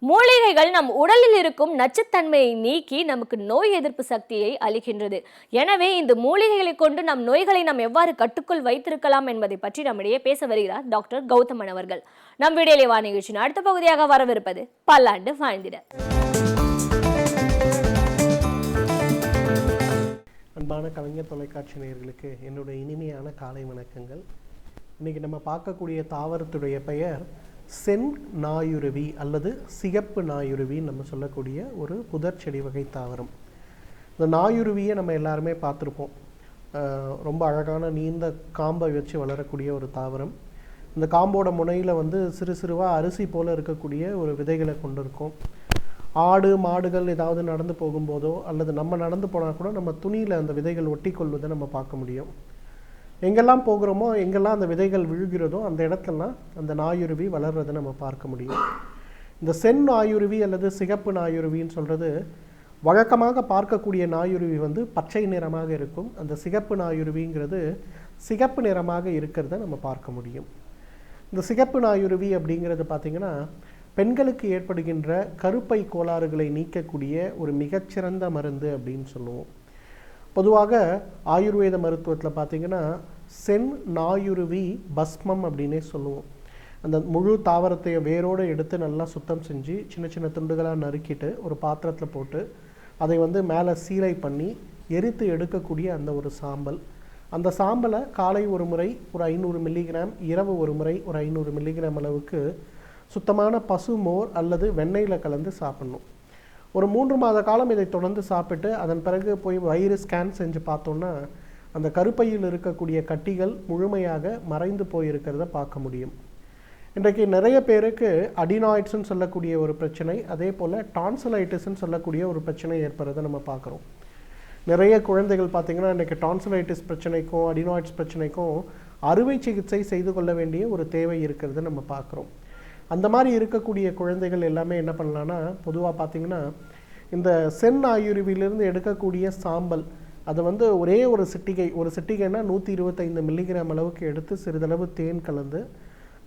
மூலிகைகள் நம் உடலில் இருக்கும் நச்சுத்தன்மையை நீக்கி நமக்கு நோய் எதிர்ப்பு சக்தியை அளிக்கின்றது. எனவே இந்த மூலிகைகளை கொண்டு நம் நோய்களை நாம் எவ்வாறு கட்டுக்குள் வைத்திருக்கலாம் என்பதை பற்றி நம்மிடையே பேச வருகிறார் டாக்டர் கௌதமன் அவர்கள். நம் வீடியோலே வா நிகழ்ச்சியின் அடுத்த பகுதியாக வரவிருப்பது பல்லாண்டு வாழ்ந்திட. அன்பான கலைஞர் தொலைக்காட்சி நேயர்களுக்கு என்னுடைய இனிமையான காலை வணக்கங்கள். இன்றைக்கி நம்ம பார்க்கக்கூடிய தாவரத்துடைய பெயர் சென் நாயுருவி அல்லது சிகப்பு நாயுருவின்னு நம்ம சொல்லக்கூடிய ஒரு புதர் செடி வகை தாவரம். இந்த நாயுருவியை நம்ம எல்லாருமே பார்த்துருப்போம். ரொம்ப அழகான நீண்ட காம்பை வச்சு வளரக்கூடிய ஒரு தாவரம். இந்த காம்போட முனையில் சிறு சிறுவாக அரிசி போல் இருக்கக்கூடிய ஒரு விதைகளை கொண்டு இருக்கும். ஆடு மாடுகள் ஏதாவது நடந்து போகும்போதோ அல்லது நம்ம நடந்து போனால் கூட நம்ம துணியில் அந்த விதைகள் ஒட்டி கொள்வதை நம்ம பார்க்க முடியும். எங்கெல்லாம் போகிறோமோ எங்கெல்லாம் அந்த விதைகள் விழுகிறதோ அந்த இடத்துலலாம் அந்த நாயுருவி வளர்றதை நம்ம பார்க்க முடியும். இந்த சென் நாயுருவி அல்லது சிகப்பு நாயுருவின்னு சொல்கிறது, வழக்கமாக பார்க்கக்கூடிய நாயுருவி பச்சை நிறமாக இருக்கும். அந்த சிகப்பு நாயுருவிங்கிறது சிகப்பு நிறமாக இருக்கிறத நம்ம பார்க்க முடியும். இந்த சிகப்பு நாயுருவி அப்படிங்கிறது பார்த்திங்கன்னா பெண்களுக்கு ஏற்படுகின்ற கருப்பை கோளாறுகளை நீக்கக்கூடிய ஒரு மிகச்சிறந்த மருந்து அப்படின்னு சொல்லுவோம். பொதுவாக ஆயுர்வேத மருத்துவத்தில் பார்த்திங்கன்னா சென் நாயுருவி பஸ்மம் அப்படின்னே சொல்லுவோம். அந்த முழு தாவரத்தையும் வேரோடு எடுத்து நல்லா சுத்தம் செஞ்சு சின்ன சின்ன துண்டுகளாக நறுக்கிட்டு ஒரு பாத்திரத்தில் போட்டு அதை மேலே சீலை பண்ணி எரித்து எடுக்கக்கூடிய அந்த ஒரு சாம்பல். அந்த சாம்பலை காலை ஒரு முறை ஒரு 500 மில்லிகிராம், இரவு ஒரு முறை ஒரு 500 மில்லிகிராம் அளவுக்கு சுத்தமான பசு மோர் அல்லது வெண்ணெயில் கலந்து சாப்பிட்ணும். ஒரு 3 மாத காலம் இதை தொடர்ந்து சாப்பிட்டு அதன் பிறகு போய் வயிறு ஸ்கேன் செஞ்சு பார்த்தோன்னா அந்த கருப்பையில் இருக்கக்கூடிய கட்டிகள் முழுமையாக மறைந்து போயிருக்கிறத பார்க்க முடியும். இன்றைக்கு நிறைய பேருக்கு அடினாய்ட்ஸ்ன்னு சொல்லக்கூடிய ஒரு பிரச்சனை, அதே போல் டான்சிலைட்டிஸ்ன்னு சொல்லக்கூடிய ஒரு பிரச்சனை ஏற்படுறதை நம்ம பார்க்குறோம். நிறைய குழந்தைகள் பார்த்திங்கன்னா இன்றைக்கி டான்சிலைட்டிஸ் பிரச்சனைக்கும் அடினாய்ட்ஸ் பிரச்சனைக்கும் அறுவை சிகிச்சை செய்து கொள்ள வேண்டிய ஒரு தேவை இருக்கிறத நம்ம பார்க்குறோம். அந்த மாதிரி இருக்கக்கூடிய குழந்தைகள் எல்லாமே என்ன பண்ணலான்னா, பொதுவாக பார்த்திங்கன்னா இந்த சென் ஆயுருவிலிருந்து எடுக்கக்கூடிய சாம்பல் அதை ஒரே ஒரு சிட்டிகைன்னா 125 மில்லிகிராம் அளவுக்கு எடுத்து சிறிதளவு தேன் கலந்து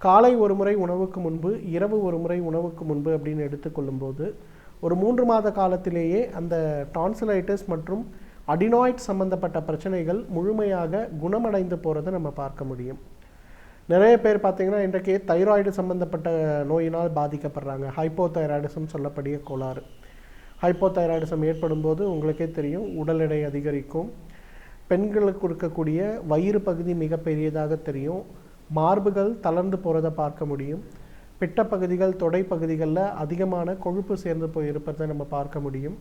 காலை ஒரு முறை உணவுக்கு முன்பு, இரவு ஒரு முறை உணவுக்கு முன்பு அப்படின்னு எடுத்துக்கொள்ளும்போது ஒரு 3 மாத காலத்திலேயே அந்த டான்சிலைட்டிஸ் மற்றும் அடினாய்ட் சம்பந்தப்பட்ட பிரச்சனைகள் முழுமையாக குணமடைந்து போகிறத நம்ம பார்க்க முடியும். நிறைய பேர் பார்த்திங்கன்னா இன்றைக்கு தைராய்டு சம்மந்தப்பட்ட நோயினால் பாதிக்கப்படுறாங்க. ஹைப்போதைராய்டிசம் சொல்லக்கூடிய கோளாறு. ஹைப்போதைராய்டிசம் ஏற்படும் போது உங்களுக்கே தெரியும், உடல் எடை அதிகரிக்கும். பெண்களுக்கு இருக்கக்கூடிய வயிறு பகுதி மிகப்பெரியதாக தெரியும். மார்புகள் தளர்ந்து போகிறத பார்க்க முடியும். பிட்டப்பகுதிகள் தொடை பகுதிகளில் அதிகமான கொழுப்பு சேர்ந்து போய் இருப்பதை நம்ம பார்க்க முடியும்.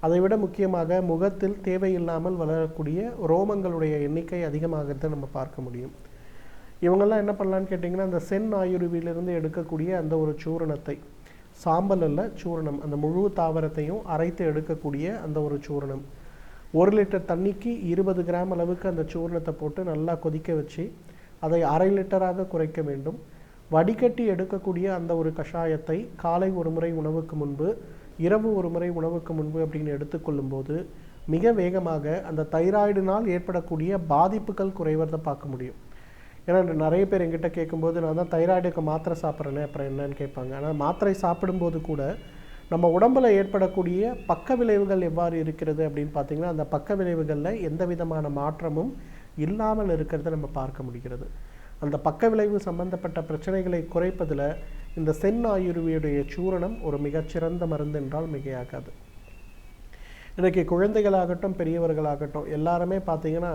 அதைவிட முக்கியமாக முகத்தில் தேவையில்லாமல் வளரக்கூடிய ரோமங்களுடைய எண்ணிக்கை அதிகமாகிறத நம்ம பார்க்க முடியும். இவங்கெல்லாம் என்ன பண்ணலான்னு கேட்டிங்கன்னா, அந்த சென் ஆயுருவிலிருந்து எடுக்கக்கூடிய அந்த ஒரு சூரணத்தை, சாம்பல் அல்ல சூரணம், அந்த முழு தாவரத்தையும் அரைத்து எடுக்கக்கூடிய அந்த ஒரு சூரணம், 1 லிட்டர் தண்ணிக்கு 20 கிராம் அளவுக்கு அந்த சூரணத்தை போட்டு நல்லா கொதிக்க வச்சு அதை 1/2 லிட்டராக குறைக்க வேண்டும். வடிகட்டி எடுக்கக்கூடிய அந்த ஒரு கஷாயத்தை காலை ஒரு முறை உணவுக்கு முன்பு, இரவு ஒரு முறை உணவுக்கு முன்பு அப்படின்னு எடுத்துக்கொள்ளும்போது மிக வேகமாக அந்த தைராய்டினால் ஏற்படக்கூடிய பாதிப்புகள் குறைவதை பார்க்க முடியும். ஏன்னா நிறைய பேர் எங்கிட்ட கேட்கும்போது, நான் தான் தைராய்டுக்கு மாத்திரை சாப்பிட்றேனே அப்புறம் என்னன்னு கேட்பாங்க. ஆனால் மாத்திரை சாப்பிடும்போது கூட நம்ம உடம்பில் ஏற்படக்கூடிய பக்க விளைவுகள் எவ்வாறு இருக்கிறது அப்படின்னு பார்த்திங்கன்னா, அந்த பக்க விளைவுகளில் எந்த விதமான மாற்றமும் இல்லாமல் இருக்கிறத நம்ம பார்க்க முடிகிறது. அந்த பக்க விளைவு சம்பந்தப்பட்ட பிரச்சனைகளை குறைப்பதில் இந்த சென் ஆயுருவியுடைய சூரணம் ஒரு மிகச்சிறந்த மருந்து என்றால் மிகையாகாது. இன்றைக்கி குழந்தைகளாகட்டும் பெரியவர்களாகட்டும் எல்லாருமே பார்த்திங்கன்னா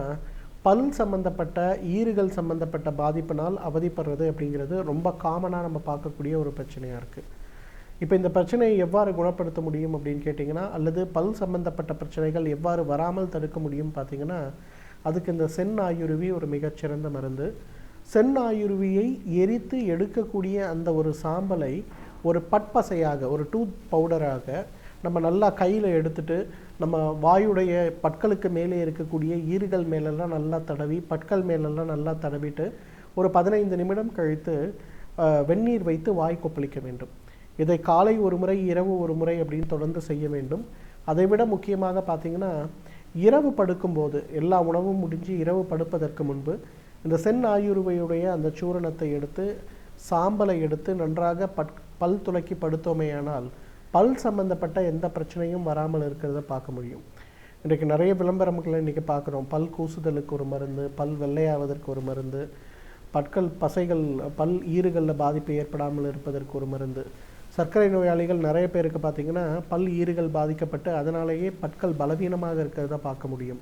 பல் சம்பந்தப்பட்ட ஈறுகள் சம்பந்தப்பட்ட பாதிப்பினால் அவதிப்படுறது அப்படிங்கிறது ரொம்ப காமனாக நம்ம பார்க்கக்கூடிய ஒரு பிரச்சனையாக இருக்குது. இப்போ இந்த பிரச்சனையை எவ்வாறு குணப்படுத்த முடியும் அப்படின்னு கேட்டிங்கன்னா, அல்லது பல் சம்பந்தப்பட்ட பிரச்சனைகள் எவ்வாறு வராமல் தடுக்க முடியும் பார்த்திங்கன்னா, அதுக்கு இந்த சென் ஆயுருவி ஒரு மிகச்சிறந்த மருந்து. சென் ஆயுருவியை எரித்து எடுக்கக்கூடிய அந்த ஒரு சாம்பலை ஒரு பட்பசையாக, ஒரு டூத் பவுடராக நம்ம நல்லா கையில் எடுத்துட்டு நம்ம வாயுடைய பற்களுக்கு மேலே இருக்கக்கூடிய ஈறுகள் மேலெல்லாம் நல்லா தடவி, பற்கள் மேலெல்லாம் நல்லா தடவிட்டு ஒரு 15 நிமிடம் கழித்து வெந்நீர் வைத்து வாய் கொப்பளிக்க வேண்டும். இதை காலை ஒரு முறை, இரவு ஒரு முறை அப்படின்னு தொடர்ந்து செய்ய வேண்டும். அதைவிட முக்கியமாக பார்த்தீங்கன்னா, இரவு படுக்கும்போது எல்லா உணவும் முடிஞ்சு இரவு படுப்பதற்கு முன்பு இந்த சென் ஆயுர்வேயுடைய அந்த சூரணத்தை எடுத்து, சாம்பலை எடுத்து நன்றாக பல் துலக்கி படுத்தோமேயானால் பல் சம்பந்தப்பட்ட எந்த பிரச்சனையும் வராமல் இருக்கிறத பார்க்க முடியும். இன்றைக்கு நிறைய விளம்பரங்களை இன்றைக்கி பார்க்குறோம். பல் கூசுதலுக்கு ஒரு மருந்து, பல் வெள்ளையாவதற்கு ஒரு மருந்து, பற்கள் பசைகள் பல் ஈறுகளில் பாதிப்பு ஏற்படாமல் இருப்பதற்கு ஒரு மருந்து. சர்க்கரை நோயாளிகள் நிறைய பேருக்கு பார்த்திங்கன்னா பல் ஈறுகள் பாதிக்கப்பட்டு அதனாலேயே பற்கள் பலவீனமாக இருக்கிறத பார்க்க முடியும்.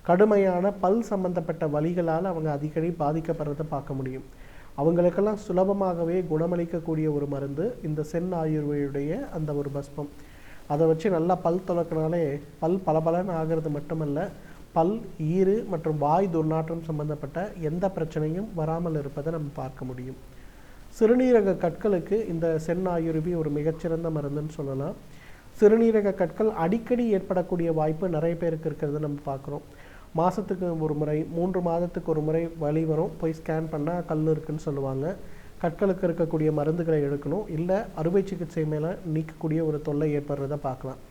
கடுமையான பல் சம்பந்தப்பட்ட வலிகளால் அவங்க அடிக்கடி பாதிக்கப்படுறத பார்க்க முடியும். அவங்களுக்கெல்லாம் சுலபமாகவே குணமளிக்கக்கூடிய ஒரு மருந்து இந்த சென் ஆயுர்வேயுடைய அந்த ஒரு பஸ்பம். அதை வச்சு நல்லா பல் துலக்கினாலே பல் பலபலன்னு ஆகிறது மட்டுமல்ல, பல், ஈறு மற்றும் வாய் துர்நாற்றம் சம்பந்தப்பட்ட எந்த பிரச்சனையும் வராமல் இருப்பதை நம்ம பார்க்க முடியும். சிறுநீரக கற்களுக்கு இந்த சென் ஆயுர்வி ஒரு மிகச்சிறந்த மருந்துன்னு சொல்லலாம். சிறுநீரக கற்கள் அடிக்கடி ஏற்படக்கூடிய வாய்ப்பு நிறைய பேருக்கு இருக்கிறத நம்ம பார்க்குறோம். மாதத்துக்கு ஒரு முறை, 3 மாதத்துக்கு ஒரு முறை வலி வரும். போய் ஸ்கேன் பண்ணால் கல் இருக்குன்னு சொல்லுவாங்க. கற்களுக்கு இருக்கக்கூடிய மருந்துகளை எடுக்கணும். இல்லை அறுவை சிகிச்சை மேலே நீக்கக்கூடிய ஒரு தொல்லை ஏற்படுறத பார்க்கலாம்.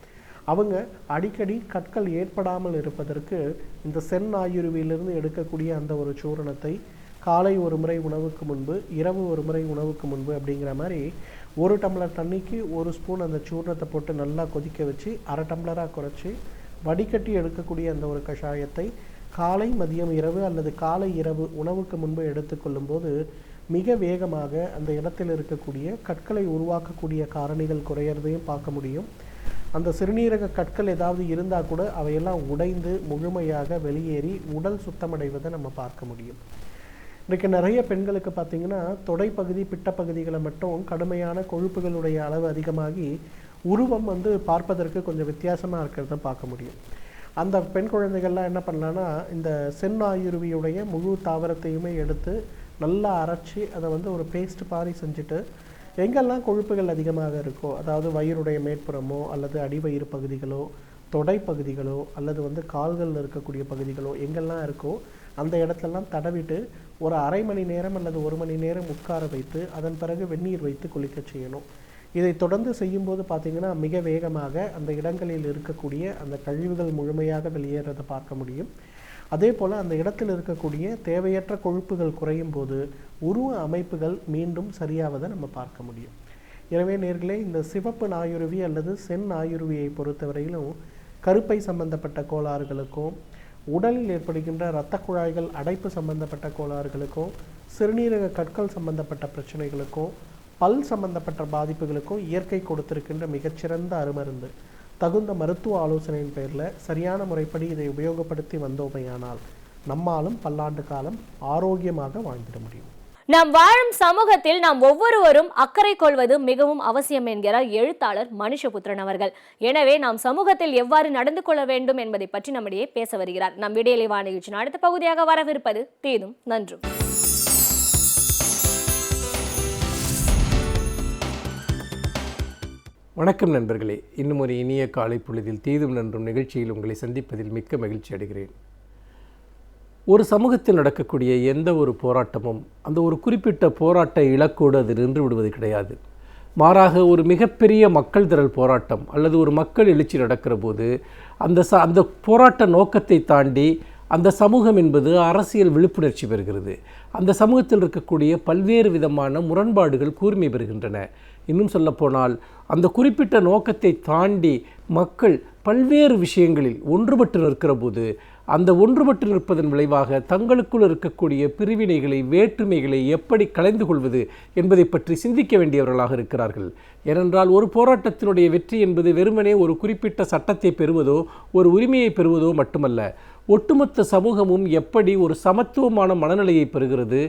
அவங்க அடிக்கடி கற்கள் ஏற்படாமல் இருப்பதற்கு இந்த சென் ஆயுர்வியிலிருந்து எடுக்கக்கூடிய அந்த ஒரு சூரணத்தை காலை ஒரு முறை உணவுக்கு முன்பு, இரவு ஒரு முறை உணவுக்கு முன்பு அப்படிங்கிற மாதிரி 1 டம்ளர் தண்ணிக்கு 1 ஸ்பூன் அந்த சூரணத்தை போட்டு நல்லா கொதிக்க வச்சு 1/2 டம்ளராக குறைச்சி வடிகட்டி எடுக்கக்கூடிய அந்த ஒரு கஷாயத்தை காலை, மதியம், இரவு அல்லது காலை இரவு உணவுக்கு முன்பு எடுத்துக்கொள்ளும் போது மிக வேகமாக அந்த இடத்தில் இருக்கக்கூடிய கற்களை உருவாக்கக்கூடிய காரணிகள் குறையிறதையும் பார்க்க முடியும். அந்த சிறுநீரக கற்கள் ஏதாவது இருந்தால் கூட அவையெல்லாம் உடைந்து முழுமையாக வெளியேறி உடல் சுத்தமடைவதை நம்ம பார்க்க முடியும். இன்றைக்கு நிறைய பெண்களுக்கு பார்த்திங்கன்னா தொடைப்பகுதி, பிட்டப்பகுதிகளை மட்டும் கடுமையான கொழுப்புகளுடைய அளவு அதிகமாகி உருவம் பார்ப்பதற்கு கொஞ்சம் வித்தியாசமாக இருக்கிறத பார்க்க முடியும். அந்த பெண் குழந்தைகள்லாம் என்ன பண்ணலான்னா, இந்த சென் ஆயுர்வியுடைய முழு தாவரத்தையுமே எடுத்து நல்லா அரைச்சி அதை ஒரு பேஸ்ட் மாதிரி செஞ்சுட்டு எங்கெல்லாம் கொழுப்புகள் அதிகமாக இருக்கோ, அதாவது வயிறுடைய மேற்புறமோ அல்லது அடிவயிறு பகுதிகளோ, தொடை பகுதிகளோ அல்லது கால்களில் இருக்கக்கூடிய பகுதிகளோ எங்கெல்லாம் இருக்கோ அந்த இடத்துலலாம் தடவிட்டு ஒரு 1/2 மணி நேரம் அல்லது 1 மணி நேரம் உட்கார வைத்து அதன் பிறகு வெந்நீர் வைத்து குளிக்க செய்யணும். இதை தொடர்ந்து செய்யும்போது பார்த்திங்கன்னா மிக வேகமாக அந்த இடங்களில் இருக்கக்கூடிய அந்த கழிவுகள் முழுமையாக வெளியேறதை பார்க்க முடியும். அதே போல் அந்த இடத்தில் இருக்கக்கூடிய தேவையற்ற கொழுப்புகள் குறையும் போது உருவ அமைப்புகள் மீண்டும் சரியாவதை நம்ம பார்க்க முடியும். எனவே நேர்களே, இந்த சிவப்பு நாயுருவி அல்லது சென் ஆயுர்வியை பொறுத்தவரையிலும் கருப்பை சம்பந்தப்பட்ட கோளாறுகளுக்கும், உடலில் ஏற்படுகின்ற இரத்த குழாய்கள் அடைப்பு சம்பந்தப்பட்ட கோளாறுகளுக்கும், சிறுநீரக கற்கள் சம்பந்தப்பட்ட பிரச்சனைகளுக்கும், பல் சம்பந்தப்பட்ட பாதிப்புகளுக்கும் இயற்கை கொடுத்திருக்கின்ற மிகச்சிறந்த அருமருந்து. தகுந்த மருத்துவ ஆலோசனையின் பேரில் சரியான முறைப்படி இதை உபயோகப்படுத்தி வந்தோமையானால் நம்மாலும் பல்லாண்டு காலம் ஆரோக்கியமாக வாழ்ந்திட முடியும். நாம் வாழும் சமூகத்தில் நாம் ஒவ்வொருவரும் அக்கறை கொள்வது மிகவும் அவசியம் என்கிறார் எழுத்தாளர் மனுஷபுத்திரன் அவர்கள். எனவே நாம் சமூகத்தில் எவ்வாறு நடந்து கொள்ள வேண்டும் என்பதை பற்றி நம்மிடையே பேச வருகிறார். நம் விடியலை வா நிகழ்ச்சியின் அடுத்த பகுதியாக வரவிருப்பது தீதும் நன்றும். வணக்கம் நண்பர்களே, இன்னும் ஒரு இனிய காலை பொழுதில் தீதும் நன்றும் நிகழ்ச்சியில் உங்களை சந்திப்பதில் மிக்க மகிழ்ச்சி அடைகிறேன். ஒரு சமூகத்தில் நடக்கக்கூடிய எந்த ஒரு போராட்டமும் அந்த ஒரு குறிப்பிட்ட போராட்ட இலக்கோடு அது நின்று விடுவது கிடையாது. மாறாக ஒரு மிகப்பெரிய மக்கள் திரள் போராட்டம் அல்லது ஒரு மக்கள் எழுச்சி நடக்கிற போது அந்த போராட்ட நோக்கத்தை தாண்டி அந்த சமூகம் என்பது அரசியல் விழிப்புணர்ச்சி பெறுகிறது. அந்த சமூகத்தில் இருக்கக்கூடிய பல்வேறு விதமான முரண்பாடுகள் கூர்மை பெறுகின்றன. இன்னும் சொல்லப்போனால் அந்த குறிப்பிட்ட நோக்கத்தை தாண்டி மக்கள் பல்வேறு விஷயங்களில் ஒன்றுபட்டு நிற்கிற போது அந்த ஒன்றுபட்டு நிற்பதன் விளைவாக தங்களுக்குள் இருக்கக்கூடிய பிரிவினைகளை, வேற்றுமைகளை எப்படி கலைந்து கொள்வது என்பதை பற்றி சிந்திக்க வேண்டியவர்களாக இருக்கிறார்கள். ஏனென்றால் ஒரு போராட்டத்தினுடைய வெற்றி என்பது வெறுமனே ஒரு குறிப்பிட்ட சட்டத்தை பெறுவதோ ஒரு உரிமையை பெறுவதோ மட்டுமல்ல, ஒட்டுமொத்த சமூகமும் எப்படி ஒரு சமத்துவமான மனநிலையை பெறுகிறது,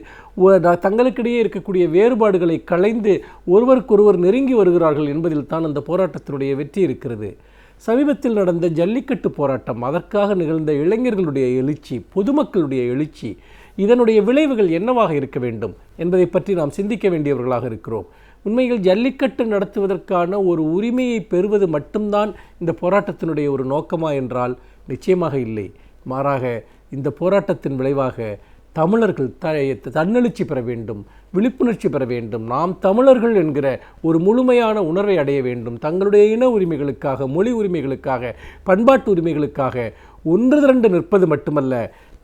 தங்களுக்கிடையே இருக்கக்கூடிய வேறுபாடுகளை களைந்து ஒருவருக்கொருவர் நெருங்கி வருகிறார்கள் என்பதில் தான் அந்த போராட்டத்தினுடைய வெற்றி இருக்கிறது. சமீபத்தில் நடந்த ஜல்லிக்கட்டு போராட்டம், அதற்காக நிகழ்ந்த இளைஞர்களுடைய எழுச்சி, பொதுமக்களுடைய எழுச்சி, இதனுடைய விளைவுகள் என்னவாக இருக்க வேண்டும் என்பதை பற்றி நாம் சிந்திக்க வேண்டியவர்களாக இருக்கிறோம். உண்மையில் ஜல்லிக்கட்டு நடத்துவதற்கான ஒரு உரிமையை பெறுவது மட்டும்தான் இந்த போராட்டத்தினுடைய ஒரு நோக்கமா என்றால் நிச்சயமாக இல்லை. மாறாக இந்த போராட்டத்தின் விளைவாக தமிழர்கள் தன்னெழுச்சி பெற வேண்டும், விழிப்புணர்ச்சி பெற வேண்டும், நாம் தமிழர்கள் என்கிற ஒரு முழுமையான உணர்வை அடைய வேண்டும். தங்களுடைய இன உரிமைகளுக்காக, மொழி உரிமைகளுக்காக, பண்பாட்டு உரிமைகளுக்காக ஒன்று திரண்டு நிற்பது மட்டுமல்ல,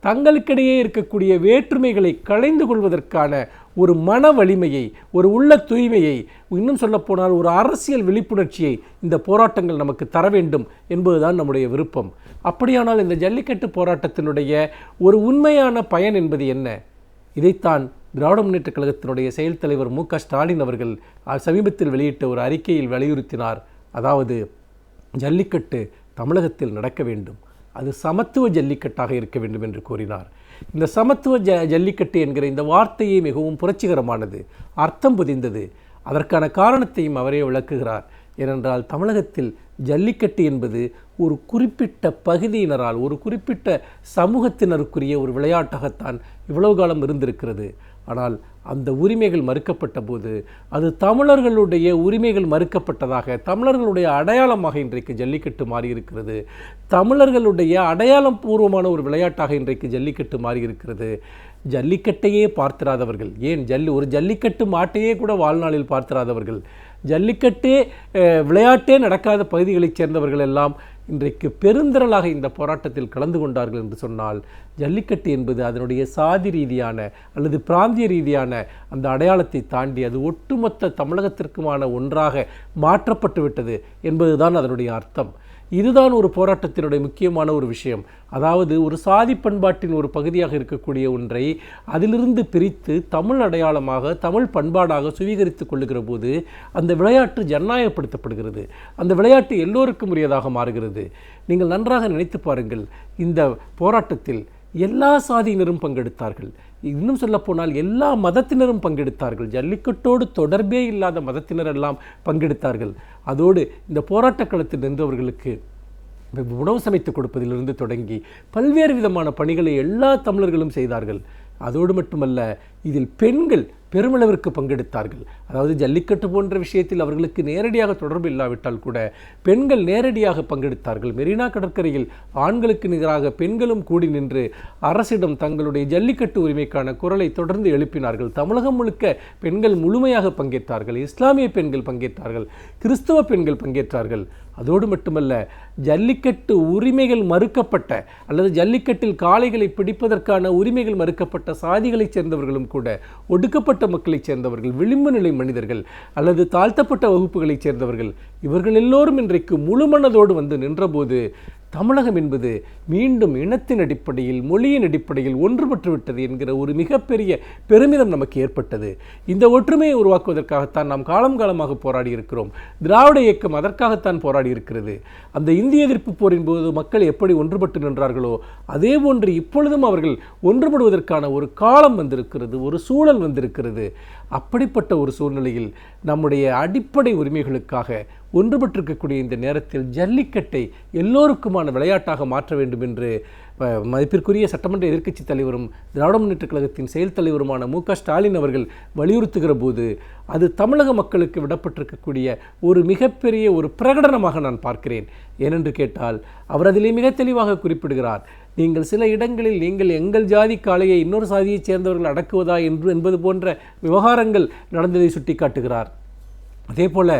தங்களுக்கிடையே இருக்கக்கூடிய வேற்றுமைகளை களைந்து கொள்வதற்கான ஒரு மன வலிமையை, ஒரு உள்ள தூய்மையை, இன்னும் சொல்லப்போனால் ஒரு அரசியல் விழிப்புணர்ச்சியை இந்த போராட்டங்கள் நமக்கு தர வேண்டும் என்பதுதான் நம்முடைய விருப்பம். அப்படியானால் இந்த ஜல்லிக்கட்டு போராட்டத்தினுடைய ஒரு உண்மையான பயன் என்பது என்ன? இதைத்தான் திராவிட முன்னேற்றக் கழகத்தினுடைய செயல் தலைவர் மு.க.ஸ்டாலின் அவர்கள் சமீபத்தில் வெளியிட்ட ஒரு அறிக்கையில் வலியுறுத்தினார். அதாவது, ஜல்லிக்கட்டு தமிழகத்தில் நடக்க வேண்டும், அது சமத்துவ ஜல்லிக்கட்டாக இருக்க வேண்டும் என்று கூறினார். இந்த சமத்துவ ஜல்லிக்கட்டு என்கிற இந்த வார்த்தையே மிகவும் புரட்சிகரமானது, அர்த்தம் புதிந்தது. அதற்கான காரணத்தையும் அவரே விளக்குகிறார். ஏனென்றால் தமிழகத்தில் ஜல்லிக்கட்டு என்பது ஒரு குறிப்பிட்ட பகுதியினரால், ஒரு குறிப்பிட்ட சமூகத்தினருக்குரிய ஒரு விளையாட்டாகத்தான் இவ்வளவு காலம் இருந்திருக்கிறது. ஆனால் அந்த உரிமைகள் மறுக்கப்பட்ட போது அது தமிழர்களுடைய உரிமைகள் மறுக்கப்பட்டதாக, தமிழர்களுடைய அடையாளமாக இன்றைக்கு ஜல்லிக்கட்டு மாறியிருக்கிறது. தமிழர்களுடைய அடையாளம் பூர்வமான ஒரு விளையாட்டாக இன்றைக்கு ஜல்லிக்கட்டு மாறியிருக்கிறது. ஜல்லிக்கட்டையே பார்த்திராதவர்கள், ஏன் ஒரு ஜல்லிக்கட்டு மாட்டையே கூட வாழ்நாளில் பார்த்திராதவர்கள், ஜல்லிக்கட்டே விளையாட்டே நடக்காத பகுதிகளைச் சேர்ந்தவர்கள் எல்லாம் இன்றைக்கு பெருந்திரளாக இந்த போராட்டத்தில் கலந்து கொண்டார்கள் என்று சொன்னால், ஜல்லிக்கட்டு என்பது அதனுடைய சாதி ரீதியான அல்லது பிராந்திய ரீதியான அந்த அடையாளத்தை தாண்டி அது ஒட்டுமொத்த தமிழகத்திற்குமான ஒன்றாக மாற்றப்பட்டு விட்டது என்பதுதான் அதனுடைய அர்த்தம். இதுதான் ஒரு போராட்டத்தினுடைய முக்கியமான ஒரு விஷயம். அதாவது, ஒரு சாதி பண்பாட்டின் ஒரு பகுதியாக இருக்கக்கூடிய ஒன்றை அதிலிருந்து பிரித்து தமிழ் அடையாளமாக, தமிழ் பண்பாடாக சுவீகரித்து கொள்ளுகிற போது அந்த விளையாட்டு ஜனநாயகப்படுத்தப்படுகிறது, அந்த விளையாட்டு எல்லோருக்கும் உரியதாக மாறுகிறது. நீங்கள் நன்றாக நினைத்து பாருங்கள், இந்த போராட்டத்தில் எல்லா சாதியினரும் பங்கெடுத்தார்கள். இன்னும் சொல்லப்போனால் எல்லா மதத்தினரும் பங்கெடுத்தார்கள். ஜல்லிக்கட்டோடு தொடர்பே இல்லாத மதத்தினர் எல்லாம் பங்கெடுத்தார்கள். அதோடு இந்த போராட்ட களத்தில் நின்றவர்களுக்கு உணவு சமைத்து கொடுப்பதிலிருந்து தொடங்கி பல்வேறு விதமான பணிகளை எல்லா தமிழர்களும் செய்தார்கள். அதோடு மட்டுமல்ல, இதில் பெண்கள் பெருமளவிற்கு பங்கெடுத்தார்கள். அதாவது, ஜல்லிக்கட்டு போன்ற விஷயத்தில் அவர்களுக்கு நேரடியாக தொடர்பு இல்லாவிட்டால் கூட பெண்கள் நேரடியாக பங்கெடுத்தார்கள். மெரினா கடற்கரையில் ஆண்களுக்கு நிகராக பெண்களும் கூடி நின்று அரசிடம் தங்களுடைய ஜல்லிக்கட்டு உரிமைக்கான குரலை தொடர்ந்து எழுப்பினார்கள். தமிழகம் முழுக்க பெண்கள் முழுமையாக பங்கேற்றார்கள். இஸ்லாமிய பெண்கள் பங்கேற்றார்கள், கிறிஸ்தவ பெண்கள் பங்கேற்றார்கள். அதோடு மட்டுமல்ல, ஜல்லிக்கட்டு உரிமைகள் மறுக்கப்பட்ட அல்லது ஜல்லிக்கட்டில் காளைகளை பிடிப்பதற்கான உரிமைகள் மறுக்கப்பட்ட சாதிகளைச் சேர்ந்தவர்களும் கூட, ஒடுக்கப்பட்ட மக்களைச் சேர்ந்தவர்கள், விளிம்பு நிலை மனிதர்கள் அல்லது தாழ்த்தப்பட்ட வகுப்புகளைச் சேர்ந்தவர்கள், இவர்கள் எல்லோரும் இன்றைக்கு முழுமனதோடு வந்து நின்றபோது தமிழகம் என்பது மீண்டும் இனத்தின் அடிப்படையில், மொழியின் அடிப்படையில் ஒன்றுபட்டு விட்டது என்கிற ஒரு மிகப்பெரிய பெருமிதம் நமக்கு ஏற்பட்டது. இந்த ஒற்றுமையை உருவாக்குவதற்காகத்தான் நாம் காலம் காலமாக போராடி இருக்கிறோம். திராவிட இயக்கம் அதற்காகத்தான் போராடி இருக்கிறது. அந்த இந்திய எதிர்ப்பு போரின் போது மக்கள் எப்படி ஒன்றுபட்டு நின்றார்களோ அதே போன்று இப்பொழுதும் அவர்கள் ஒன்றுபடுவதற்கான ஒரு காலம் வந்திருக்கிறது, ஒரு சூழல் வந்திருக்கிறது. அப்படிப்பட்ட ஒரு சூழ்நிலையில் நம்முடைய அடிப்படை உரிமைகளுக்காக ஒன்றுபட்டிருக்கக்கூடிய இந்த நேரத்தில் ஜல்லிக்கட்டை எல்லோருக்குமான விளையாட்டாக மாற்ற வேண்டும் என்று மதிப்பிற்குரிய சட்டமன்ற எதிர்க்கட்சி தலைவரும் திராவிட முன்னேற்றக் கழகத்தின் செயல் தலைவருமான மு.க.ஸ்டாலின் அவர்கள் வலியுறுத்துகிற போது அது தமிழக மக்களுக்கு விடப்பட்டிருக்கக்கூடிய ஒரு மிகப்பெரிய ஒரு பிரகடனமாக நான் பார்க்கிறேன். ஏனென்று கேட்டால், அவர் அதிலே மிக தெளிவாக குறிப்பிடுகிறார், நீங்கள் சில இடங்களில் நீங்கள் எங்கள் ஜாதி காளையை இன்னொரு சாதியைச் சேர்ந்தவர்கள் அடக்குவதா என்பது போன்ற விவகாரங்கள் நடந்ததை சுட்டிக்காட்டுகிறார். அதே போல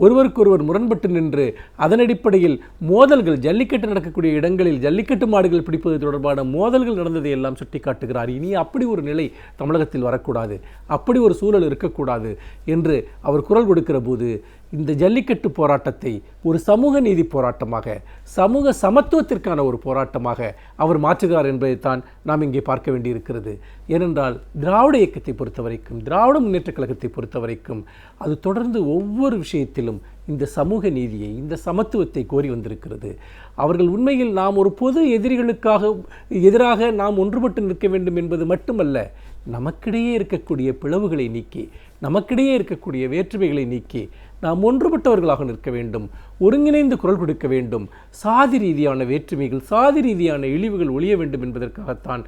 ஒருவருக்கொருவர் முரண்பட்டு நின்று அதன் அடிப்படையில் மோதல்கள், ஜல்லிக்கட்டு நடக்கக்கூடிய இடங்களில் ஜல்லிக்கட்டு மாடுகள் பிடிப்பது தொடர்பான மோதல்கள் நடந்ததை எல்லாம் சுட்டிக்காட்டுகிறார். இனி அப்படி ஒரு நிலை தமிழகத்தில் வரக்கூடாது, அப்படி ஒரு சூழல் இருக்கக்கூடாது என்று அவர் குரல் கொடுக்கிற போது இந்த ஜல்லிக்கட்டு போராட்டத்தை ஒரு சமூக நீதி போராட்டமாக, சமூக சமத்துவத்திற்கான ஒரு போராட்டமாக அவர் மாற்றுகிறார் என்பதைத்தான் நாம் இங்கே பார்க்க வேண்டியிருக்கிறது. ஏனென்றால் திராவிட இயக்கத்தை பொறுத்தவரைக்கும், திராவிட முன்னேற்றக் கழகத்தை பொறுத்தவரைக்கும் அது தொடர்ந்து ஒவ்வொரு விஷயத்திலும் இந்த சமூக நீதியை, இந்த சமத்துவத்தை கோரி வந்திருக்கிறது. அவர்கள் உண்மையில் நாம் ஒரு பொது எதிராக நாம் ஒன்றுபட்டு நிற்க வேண்டும் என்பது மட்டுமல்ல, நமக்கிடையே இருக்கக்கூடிய பிளவுகளை நீக்கி, நமக்கிடையே இருக்கக்கூடிய வேற்றுமைகளை நீக்கி நாம் ஒன்றுபட்டவர்களாக நிற்க வேண்டும், ஒருங்கிணைந்து குரல் கொடுக்க வேண்டும். சாதி ரீதியான வேற்றுமைகள், சாதி ரீதியான இழிவுகள் ஒழிய வேண்டும் என்பதற்காகத்தான்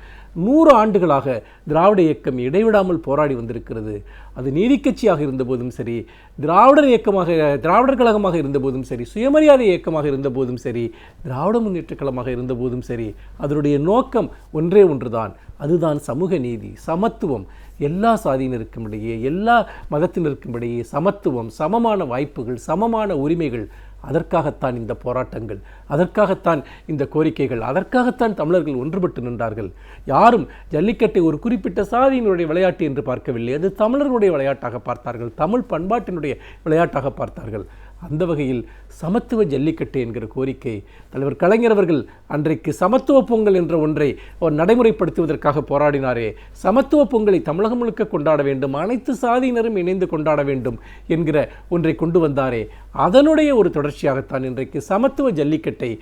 100 ஆண்டுகளாக திராவிட இயக்கம் இடைவிடாமல் போராடி வந்திருக்கிறது. அது நீதி கட்சியாக இருந்தபோதும் சரி, திராவிடர் கழகமாக இருந்தபோதும் சரி, சுயமரியாதை இயக்கமாக இருந்தபோதும் சரி, திராவிட முன்னேற்றக் கழகமாக இருந்தபோதும் சரி, அதனுடைய நோக்கம் ஒன்றே ஒன்றுதான். அதுதான் சமூக நீதி, சமத்துவம். எல்லா சாதியினருக்கும் இடையே, எல்லா மதத்தினருக்கும் இடையே சமத்துவம், சமமான வாய்ப்புகள், சமமான உரிமைகள். அதற்காகத்தான் இந்த போராட்டங்கள், அதற்காகத்தான் இந்த கோரிக்கைகள், அதற்காகத்தான் தமிழர்கள் ஒன்றுபட்டு நின்றார்கள். யாரும் ஜல்லிக்கட்டை ஒரு குறிப்பிட்ட சாதியினுடைய விளையாட்டு என்று பார்க்கவில்லை. அது தமிழர்களுடைய விளையாட்டாக பார்த்தார்கள், தமிழ் பண்பாட்டினுடைய விளையாட்டாக பார்த்தார்கள். அந்த வகையில் சமத்துவ ஜல்லிக்கட்டு என்கிற கோரிக்கை தலைவர் கலைஞர் அவர்கள் அன்றைக்கு சமத்துவ பொங்கல் என்ற ஒன்றை அவர் நடைமுறைப்படுத்துவதற்காக போராடினாரே. சமத்துவ பொங்கலை தமிழகம் முழுக்க கொண்டாட வேண்டும், அனைத்து சாதியினரும் இணைந்து கொண்டாட வேண்டும் என்கிற ஒன்றை கொண்டு வந்தாரே. அதனுடைய ஒரு தொடர்ச்சியாகத்தான் இன்றைக்கு சமத்துவ ஜல்லிக்கட்டை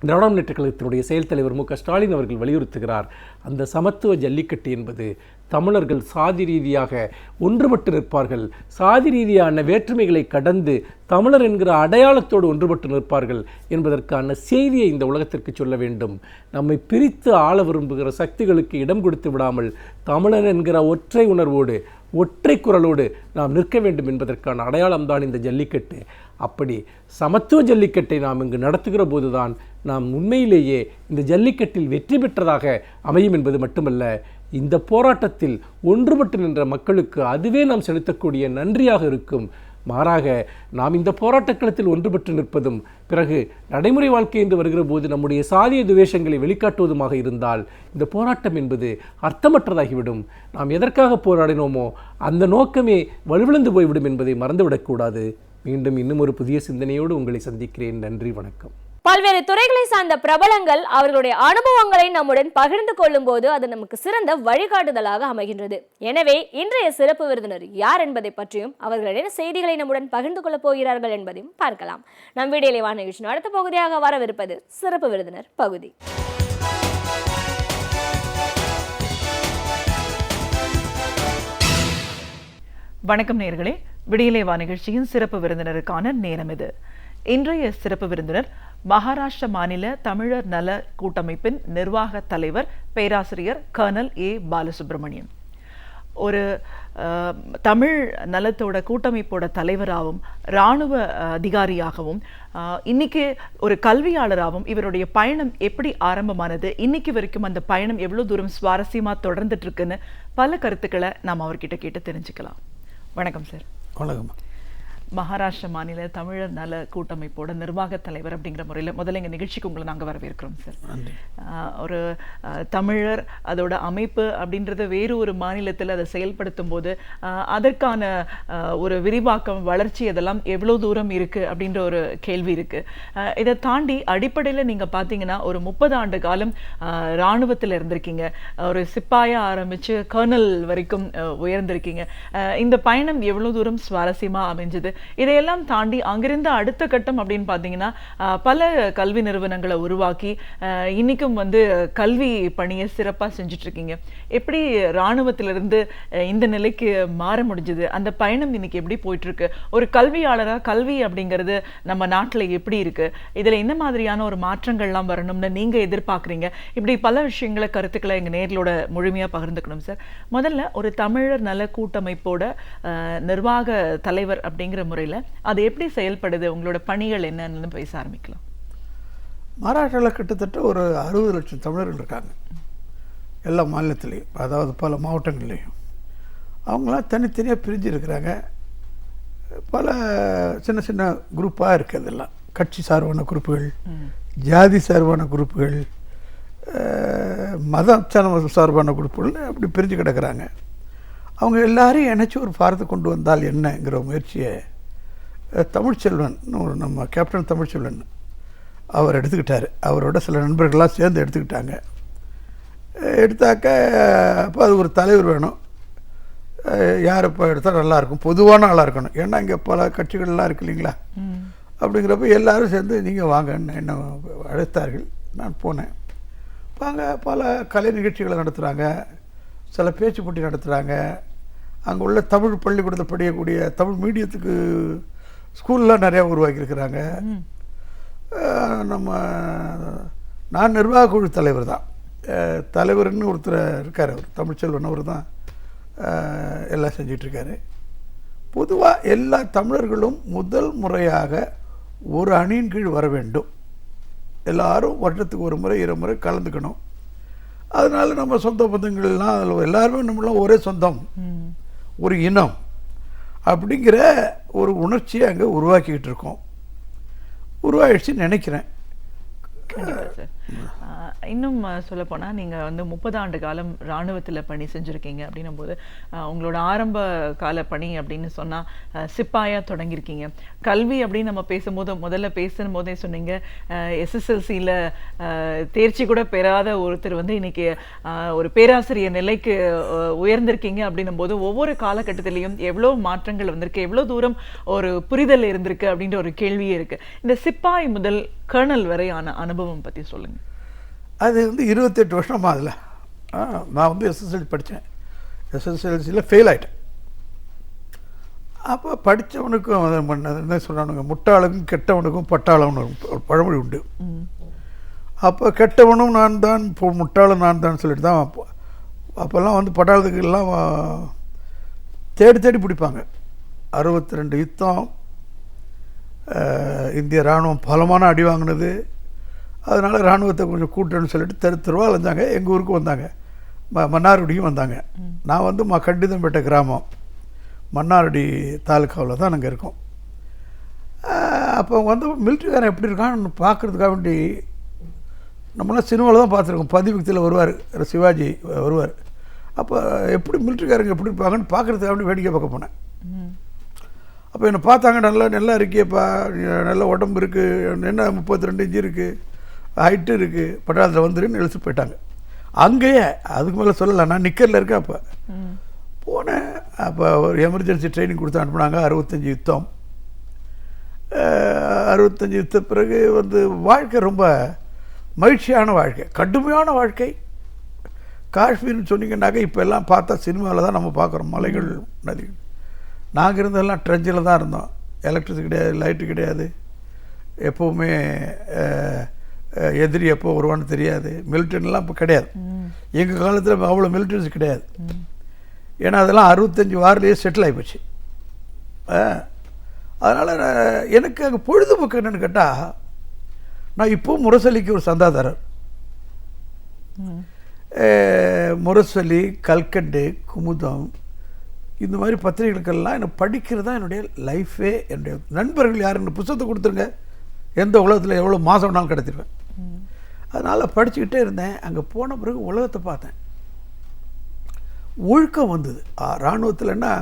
திராவிட முன்னேற்றக் கழகத்தினுடைய செயல் தலைவர் மு.க. ஸ்டாலின் அவர்கள் வலியுறுத்துகிறார். அந்த சமத்துவ ஜல்லிக்கட்டு என்பது தமிழர்கள் சாதி ரீதியாக ஒன்றுபட்டு நிற்பார்கள், சாதி ரீதியான வேற்றுமைகளை கடந்து தமிழர் என்கிற அடையாளத்தோடு ஒன்றுபட்டு நிற்பார்கள் என்பதற்கான செய்தியை இந்த உலகத்திற்கு சொல்ல வேண்டும். நம்மை பிரித்து ஆள விரும்புகிற சக்திகளுக்கு இடம் கொடுத்து விடாமல் தமிழன் என்கிற ஒற்றை உணர்வோடு, ஒற்றை குரலோடு நாம் நிற்க வேண்டும் என்பதற்கான அடையாளம்தான் இந்த ஜல்லிக்கட்டு. அப்படி சமத்துவ ஜல்லிக்கட்டை நாம் இங்கு நடத்துகிற போதுதான் நாம் உண்மையிலேயே இந்த ஜல்லிக்கட்டில் வெற்றி பெற்றதாக அமையும் என்பது மட்டுமல்ல, இந்த போராட்டத்தில் ஒன்றுபட்டு நின்ற மக்களுக்கு அதுவே நாம் செலுத்தக்கூடிய நன்றியாக இருக்கும். மாறாக நாம் இந்த போராட்டக் களத்தில் ஒன்றுபட்டு நிற்பதும் பிறகு நடைமுறை வாழ்க்கை என்று வருகிற போது நம்முடைய சாதிய துவேஷங்களை வெளிக்காட்டுவதுமாக இருந்தால் இந்த போராட்டம் என்பது அர்த்தமற்றதாகிவிடும். நாம் எதற்காக போராடினோமோ அந்த நோக்கமே வலுவிழந்து போய்விடும் என்பதை மறந்துவிடக்கூடாது. மீண்டும் இன்னும் ஒரு புதிய சிந்தனையோடு உங்களை சந்திக்கிறேன். நன்றி, வணக்கம். பல்வேறு துறைகளை சார்ந்த பிரபலங்கள் அவர்களுடைய அனுபவங்களை நம்முடன் பகிர்ந்து கொள்ளும் போது அது நமக்கு சிறந்த வழிகாட்டுதலாக அமைகின்றது. எனவே இன்றைய சிறப்பு விருந்தினர் யார் என்பதை பற்றியும் அவர்களின் செய்திகளை நம்முடன் பகிர்ந்து கொள்ளப் போகிறார்கள் என்பதையும் பார்க்கலாம். நம் வீடியோலை வான நிகழ்ச்சியின் அடுத்த பகுதியாக வரவிருப்பது சிறப்பு விருந்தினர் பகுதி. வணக்கம் நேயர்களே, விடியலை வா நிகழ்ச்சியின் சிறப்பு விருந்தினருக்கான நேரம் இது. இன்றைய சிறப்பு விருந்தினர் மகாராஷ்டிர மாநில தமிழர் நல கூட்டமைப்பின் நிர்வாக தலைவர் பேராசிரியர் கர்னல் ஏ. பாலசுப்ரமணியன். ஒரு தமிழ் நலத்தோட கூட்டமைப்போட தலைவராகவும் இராணுவ அதிகாரியாகவும் இன்னைக்கு ஒரு கல்வியாளராகவும் இவருடைய பயணம் எப்படி ஆரம்பமானது, இன்னைக்கு வரைக்கும் அந்த பயணம் எவ்வளோ தூரம் சுவாரஸ்யமாக தொடர்ந்துட்டு இருக்குன்னு பல கருத்துக்களை நாம் அவர்கிட்ட கேட்டு தெரிஞ்சுக்கலாம். வணக்கம் சார். வணக்கம். மகாராஷ்டிர மாநில தமிழர் நல கூட்டமைப்போட நிர்வாக தலைவர் அப்படிங்கிற முறையில் முதல்ல எங்கள் நிகழ்ச்சிக்கு உங்களை நாங்கள் வரவேற்கிறோம் சார். ஒரு தமிழர் அதோட அமைப்பு அப்படின்றத வேறு ஒரு மாநிலத்தில் அதை செயல்படுத்தும் போது அதற்கான ஒரு விரிவாக்கம், வளர்ச்சி அதெல்லாம் எவ்வளோ தூரம் இருக்குது அப்படின்ற ஒரு கேள்வி இருக்குது. இதை தாண்டி அடிப்படையில் நீங்கள் பார்த்தீங்கன்னா ஒரு 30 ஆண்டு காலம் இராணுவத்தில் இருந்திருக்கீங்க, ஒரு சிப்பாயாக ஆரம்பித்து கர்னல் வரைக்கும் உயர்ந்திருக்கீங்க. இந்த பயணம் எவ்வளோ தூரம் சுவாரஸ்யமாக அமைஞ்சது? இதையெல்லாம் தாண்டி அங்கிருந்த அடுத்த கட்டம் அப்படின்னு பார்த்தீங்கன்னா பல கல்வி நிறுவனங்களை உருவாக்கி இன்னைக்கும் கல்வி பணியை சிறப்பாக செஞ்சுட்டு இருக்கீங்க. எப்படி இராணுவத்திலிருந்து இந்த நிலைக்கு மாற முடிஞ்சது? அந்த பயணம் இன்னைக்கு எப்படி போயிட்டு இருக்கு? ஒரு கல்வியாளராக கல்வி அப்படிங்கிறது நம்ம நாட்டில் எப்படி இருக்கு? இதில் என்ன மாதிரியான ஒரு மாற்றங்கள்லாம் வரணும்னு நீங்க எதிர்பார்க்குறீங்க? இப்படி பல விஷயங்களை, கருத்துக்களை எங்கள் நேர்களோட முழுமையாக பகிர்ந்துக்கணும் சார். முதல்ல ஒரு தமிழர் நல கூட்டமைப்போட நிர்வாக தலைவர் அப்படிங்கிற முறையில் அது எப்படி செயல்படுது, உங்களோட பணிகள் என்னன்னு பேச ஆரம்பிக்கலாம். மகாராஷ்டிராவில் கிட்டத்தட்ட ஒரு 60 லட்சம் தமிழர்கள் இருக்காங்க, எல்லா மாநிலத்திலையும், அதாவது பல மாவட்டங்கள்லேயும். அவங்களாம் தனித்தனியாக பிரிஞ்சு இருக்கிறாங்க. பல சின்ன சின்ன குரூப்பாக இருக்குது. அதெல்லாம் கட்சி சார்பான குரூப்புகள், ஜாதி சார்பான குரூப்புகள், மத சார்பான குரூப்புகள், அப்படி பிரிஞ்சு கிடக்கிறாங்க. அவங்க எல்லாரையும் இணைச்சி ஒரு பாரத்தை கொண்டு வந்தால் என்னங்கிற முயற்சியை தமிழ்ச்செல்வன், ஒரு நம்ம கேப்டன் தமிழ்ச்செல்வன் அவர் எடுத்துக்கிட்டார். அவரோட சில நண்பர்கள்லாம் சேர்ந்து எடுத்துக்கிட்டாங்க. எடுத்தாக்க அப்போ அது ஒரு தலைவர் வேணும். யார் இப்போ எடுத்தால் நல்லாயிருக்கும், பொதுவான ஆளாக இருக்கணும். ஏன்னா இங்கே பல கட்சிகள்லாம் இருக்கு இல்லைங்களா? அப்படிங்கிறப்ப எல்லோரும் சேர்ந்து நீங்கள் வாங்கன்னு என்ன அழைத்தார்கள். நான் போனேன். இப்போ அங்கே பல கலை நிகழ்ச்சிகளை நடத்துகிறாங்க, சில பேச்சு போட்டி நடத்துகிறாங்க. அங்கே உள்ள தமிழ் பள்ளிக்கூடத்தில் படிக்கக்கூடிய தமிழ் மீடியத்துக்கு ஸ்கூல்லாம் நிறையா உருவாக்கியிருக்கிறாங்க. நம்ம நான் நிர்வாக குழு தலைவர் தான். தலைவர்னு ஒருத்தர் இருக்கார், அவர் தமிழ்ச்செல்வன், அவர் தான் எல்லாம் செஞ்சிட்ருக்காரு. பொதுவாக எல்லா தமிழர்களும் முதல் முறையாக ஒரு அணியின் கீழ் வர வேண்டும். எல்லாரும் வருடத்துக்கு ஒரு முறை 2 முறை கலந்துக்கணும். அதனால் நம்ம சொந்த பந்தங்கள்லாம் அதில் எல்லாருமே நம்மளாம் ஒரே சொந்தம், ஒரு இனம் அப்படிங்கிற ஒரு உணர்ச்சியை அங்கே உருவாக்கிக்கிட்டு இருக்கோம். உருவாகிடுச்சுன்னு நினைக்கிறேன். இன்னும் சொல்லப்போனால் நீங்கள் வந்து 30 ஆண்டு காலம் இராணுவத்தில் பணி செஞ்சுருக்கீங்க அப்படின்னும் போது உங்களோட ஆரம்ப கால பணி அப்படின்னு சொன்னால் சிப்பாயாக தொடங்கியிருக்கீங்க. கல்வி அப்படின்னு நம்ம பேசும்போது முதல்ல பேசும்போதே சொன்னீங்க, எஸ்எஸ்எல்சியில் தேர்ச்சி கூட பெறாத ஒருத்தர் வந்து இன்னைக்கு ஒரு பேராசிரியர் நிலைக்கு உயர்ந்திருக்கீங்க அப்படின்னும் போது ஒவ்வொரு காலகட்டத்திலையும் எவ்வளோ மாற்றங்கள் வந்திருக்கு, எவ்வளோ தூரம் ஒரு புரிதல் இருந்திருக்கு அப்படின்ற ஒரு கேள்வியே இருக்குது. இந்த சிப்பாய் முதல் கர்னல் வரையான அனுபவம் பற்றி சொல்லுங்கள். அது வந்து 28 வருஷமா அதில். நான் வந்து எஸ்எஸ்எல்சி படித்தேன். எஸ்எஸ்எல்சியில் ஃபெயில் ஆகிட்டேன். அப்போ படித்தவனுக்கும் என்ன சொல்கிறானுங்க, முட்டாளுக்கும் கெட்டவனுக்கும் பட்டாளவனு ஒரு பழமொழி உண்டு. அப்போ கெட்டவனும் நான் தான், முட்டாளும் நான் தான் சொல்லிட்டு தான் அப்போல்லாம் வந்து பட்டாளத்துக்கெல்லாம் தேடி தேடி பிடிப்பாங்க. 62 யுத்தம், இந்திய இராணுவம் பலமான அடி வாங்கினது. அதனால் இராணுவத்தை கொஞ்சம் கூட்டணும்னு சொல்லிட்டு தெருவா அலைஞ்சாங்க. எங்கள் ஊருக்கு வந்தாங்க, மன்னார்குடியும் வந்தாங்க. நான் வந்து கண்டிதம்பேட்டை கிராமம், மன்னார்குடி தாலுக்காவில் தான் நாங்கள் இருக்கோம். அப்போ வந்து மிலிட்ரிக்காரன் எப்படி இருக்கான்னு பார்க்குறதுக்காக வேண்டி நம்மளாம் சினிமாவில் தான் பார்த்துருக்கோம். பதிவுக்தியில் வருவார், சிவாஜி வருவார். அப்போ எப்படி மிலிட்ரிக்காரங்க எப்படி இருப்பாங்கன்னு பார்க்குறதுக்காக வேண்டி வேடிக்கை பார்க்க போனேன். அப்போ என்னை பார்த்தாங்க, நல்லா இருக்கியப்பா, நல்ல உடம்பு இருக்குது, என்ன 32 இன்ச்சு இருக்குது, ஹைட்டு இருக்குது, பட்டாளத்தில் வந்துருன்னு எழுத்து போயிட்டாங்க. அங்கேயே அதுக்கு மேலே சொல்லலை, நான் நிக்கரில் இருக்கேன். அப்போ போனேன். அப்போ ஒரு எமர்ஜென்சி ட்ரைனிங் கொடுத்து அனுப்புனாங்க. 65 யுத்தம். 65 யுத்த பிறகு வந்து வாழ்க்கை ரொம்ப மகிழ்ச்சியான வாழ்க்கை, கடுமையான வாழ்க்கை. காஷ்மீர்னு சொன்னீங்கன்னாக்க இப்போ எல்லாம் பார்த்தா சினிமாவில் தான் நம்ம பார்க்குறோம், மலைகள், நதிகள். நாங்கள் இருந்ததெல்லாம் ட்ரெஞ்சில் தான் இருந்தோம். எலக்ட்ரிசிட்டி கிடையாது, லைட்டு கிடையாது, எப்போவுமே எதிரி எப்போ வருவான்னு தெரியாது. மிலிட்டரிலாம் இப்போ கிடையாது. எங்கள் காலத்தில் அவ்வளோ மிலிட்டரிஸ் கிடையாது. ஏன்னா அதெல்லாம் 65 வாரிலேயே செட்டில் ஆகிப்போச்சு. அதனால் எனக்கு அங்கே பொழுதுபோக்கு என்னென்னு கேட்டால், நான் இப்போவும் முரசொலிக்கு ஒரு சந்தாதாரர். முரசொலி, கல்கண்டு, குமுதம், இந்த மாதிரி பத்திரிகைகளுக்கெல்லாம் என்னை படிக்கிறது தான் என்னுடைய லைஃபே. என்னுடைய நண்பர்கள் யார் என்ன புத்தகத்தை கொடுத்துருங்க, எந்த உலகத்தில் எவ்வளோ மாதம் வேணாலும் கிடச்சிருவேன். அதனால் படிச்சுக்கிட்டே இருந்தேன். அங்கே போன பிறகு உலகத்தை பார்த்தேன். ஒழுக்கம் வந்தது. இராணுவத்தில்னா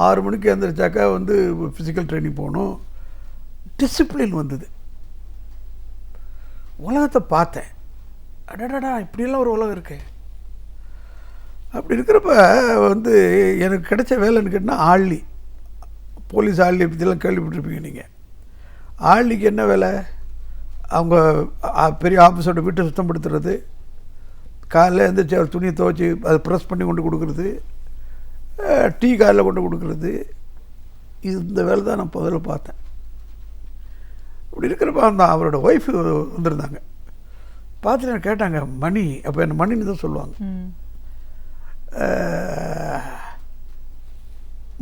6 மணிக்கு எழுந்திரிச்சாக்கா வந்து ஃபிசிக்கல் ட்ரைனிங் போகணும், டிசிப்ளின் வந்தது. உலகத்தை பார்த்தேன். அடடா, இப்படியெல்லாம் ஒரு உலகம் இருக்கு. அப்படி இருக்கிறப்ப வந்து எனக்கு கிடைச்ச வேலைன்னு கேட்டால் ஆள்ளி, போலீஸ் ஆள்ளி பற்றிலாம் கேள்விப்பட்டிருப்பீங்க நீங்கள். ஆள்லிக்கு என்ன வேலை? அவங்க பெரிய ஆஃபீஸோட வீட்டை சுத்தப்படுத்துறது, காலையில் எழுந்திரிச்சு அவர் துணியை துவைச்சி அதை ப்ரெஸ் பண்ணி கொண்டு கொடுக்குறது, டீ காலையில் கொண்டு கொடுக்குறது. இந்த வேலை தான் நான் முதல்ல பார்த்தேன். இப்படி இருக்கிறப்ப அந்த அவரோட ஒய்ஃபு வந்திருந்தாங்க. பார்த்துட்டு கேட்டாங்க, மணி, அப்போ என்ன மணின்னு தான் சொல்லுவாங்க.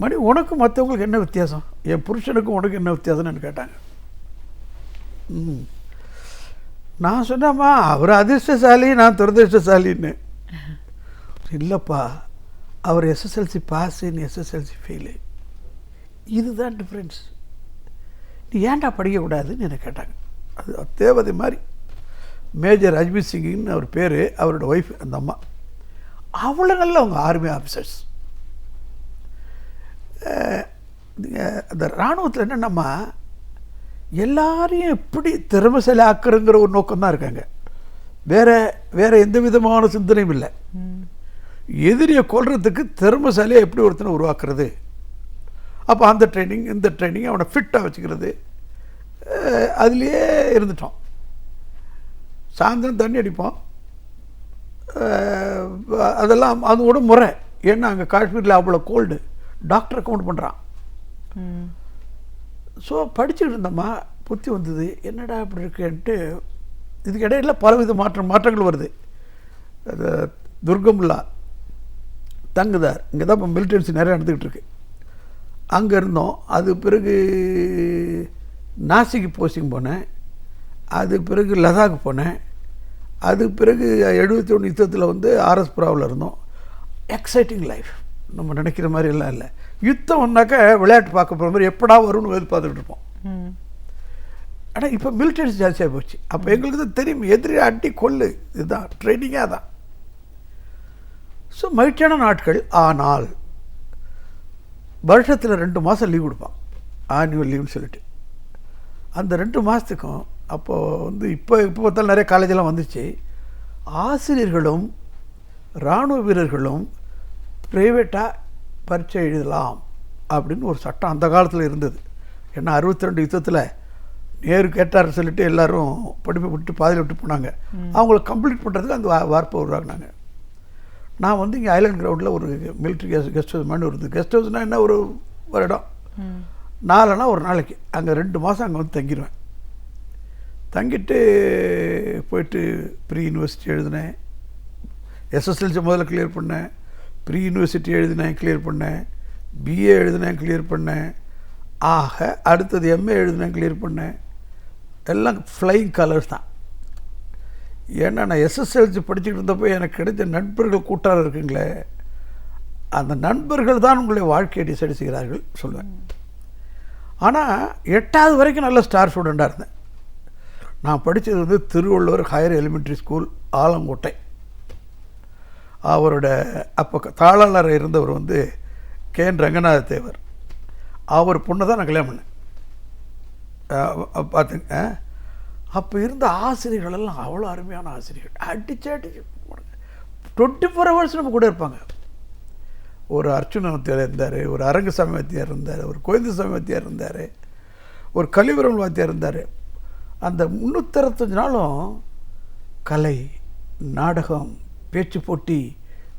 மணி, உனக்கும் மற்றவங்களுக்கு என்ன வித்தியாசம், என் புருஷனுக்கும் உனக்கு என்ன வித்தியாசம்னு கேட்டாங்க. நான் சொன்னேம்மா, அவர் அதிர்ஷ்டசாலி, நான் துரதிர்ஷ்டசாலின்னு. இல்லைப்பா, அவர் எஸ்எஸ்எல்சி பாஸு, நீ எஸ்எஸ்எல்சி ஃபெயிலு, இதுதான் டிஃப்ரென்ஸ். நீ ஏன்டா படிக்கக்கூடாதுன்னு என்னை கேட்டாங்க. அது தேவதை மாதிரி. மேஜர் அஜ்மீத் சிங்கின்னு அவர் பேர், அவரோட ஒய்ஃப் அந்த அம்மா. அவ்வளோ நல்ல அவங்க ஆர்மி ஆஃபீஸர்ஸ். அந்த இராணுவத்தில் என்னென்னம்மா, எல்லாரையும் எப்படி திறமைசாலி ஆக்குறங்கிற ஒரு நோக்கம் தான் இருக்காங்க. வேற எந்த விதமான சிந்தனையும் இல்லை. எதிரியை கொல்றதுக்கு திறமைசாலியாக எப்படி ஒருத்தனை உருவாக்குறது, அப்போ அந்த ட்ரைனிங் இந்த ட்ரைனிங் அவனை ஃபிட்டாக வச்சுக்கிறது, அதுலேயே இருந்துட்டோம். சாயந்தரம் தண்ணி அடிப்போம், அதெல்லாம் அதோட முறை. ஏன்னா அங்கே காஷ்மீரில் அவ்வளோ கோல்டு, டாக்டரை கவுண்ட் பண்ணுறான். ஸோ படிச்சுக்கிட்டு இருந்தம்மா புத்தி வந்தது, என்னடா அப்படி இருக்குன்ட்டு. இதுக்கு இடையில பலவித மாற்றங்கள் வருது. அது துர்கமுல்லா தங்குதார், இங்கே தான் இப்போ மிலிட்டன்சி நிறையா நடந்துக்கிட்டு இருக்கு. அங்கே இருந்தோம். அது பிறகு நாசிக்கு போஸ்டிங் போனேன். அது பிறகு லடாக் போனேன். அது பிறகு 71 யுத்தத்தில் வந்து ஆர்எஸ்புராவில் இருந்தோம். எக்ஸைட்டிங் லைஃப், நம்ம நினைக்கிற மாதிரி எல்லாம் இல்லை. யுத்தம் வந்தாக்க விளையாட்டு பார்க்க போகிற மாதிரி எப்படா வரும்னு எதிர்பார்த்துக்கிட்டு இருப்போம். ஆனால் இப்போ மிலிட்டன்சி ஜாஸ்தியாக போச்சு. அப்போ எங்களுக்கு தான் தெரியும் எதிரி அடி கொள்ளு, இதுதான் ட்ரைனிங்காக தான். ஸோ மகிழ்ச்சியான நாட்கள். ஆனால் வருஷத்தில் 2 மாதம் லீவ் கொடுப்பான், ஆனுவல் லீவ்னு சொல்லிட்டு. அந்த 2 மாதத்துக்கும் அப்போது வந்து இப்போ பார்த்தாலும் நிறைய காலேஜெல்லாம் வந்துச்சு. ஆசிரியர்களும் இராணுவ வீரர்களும் ப்ரைவேட்டாக பரீட்சை எழுதலாம் அப்படின்னு ஒரு சட்டம் அந்த காலத்தில் இருந்தது. ஏன்னா 62 யுத்தத்தில் நேரு கேட்டார் சொல்லிட்டு எல்லோரும் படிப்பை விட்டு பாதியில் விட்டு போனாங்க. அவங்கள கம்ப்ளீட் பண்ணுறதுக்கு அந்த வார்ப்பை உருவாக்குனாங்க. நான் வந்து இங்கே ஐலாண்ட் கிரவுண்டில் ஒரு மிலிட்ரி கெஸ்ட் ஹவுஸ் மாதிரி இருந்தது. கெஸ்ட் ஹவுஸ்னால் என்ன, ஒரு இடம் 4 ஒரு நாளைக்கு. அங்கே 2 மாதம் அங்கே வந்து தங்கிடுவேன். தங்கிட்டு போயிட்டு ப்ரீ யூனிவர்சிட்டி எழுதினேன். எஸ்எஸ்எல்சி முதல்ல கிளியர் பண்ணேன். ப்ரீ யூனிவர்சிட்டி எழுதினேன், கிளியர் பண்ணேன். பிஏ எழுதினேன், கிளியர் பண்ணேன். ஆக அடுத்தது எம்ஏ எழுதினேன், கிளியர் பண்ணேன். எல்லாம் ஃப்ளைங் கலர்ஸ் தான். ஏன்னா நான் எஸ்எஸ்எல்சி படிச்சுக்கிட்டு இருந்தப்போ எனக்கு கிடைச்ச நண்பர்கள் கூட்டாளர் இருக்குங்களே, அந்த நண்பர்கள் தான் உங்களுடைய வாழ்க்கையை டிசைட் செய்கிறார்கள் சொல்லுவேன். ஆனால் 8வது வரைக்கும் நல்ல ஸ்டார் ஸ்டூடெண்ட்டாக இருந்தேன். நான் படித்தது வந்து Thiruvalluvar higher elementary school, Alangottai. அவரோட அப்போ தாளாளர் இருந்தவர் வந்து KN ரங்கநாத தேவர். அவர் பொண்ணை தான் நான் கல்யாணம் பண்ணேன். பார்த்துங்க, அப்போ இருந்த ஆசிரியர்களெல்லாம் அவ்வளோ அருமையான ஆசிரியர்கள். அடிச்சு 24 ஹவர்ஸ் நம்ம கூட இருப்பாங்க. ஒரு அர்ச்சுன வாத்தியார் இருந்தார், ஒரு அரங்கசாமி வாத்தியார் இருந்தார், ஒரு கோவிந்தசாமி வாத்தியார் இருந்தார், ஒரு கலிவரம் வாத்தியார் இருந்தார். அந்த 365 நாளும் கலை, நாடகம், பேச்சு போட்டி,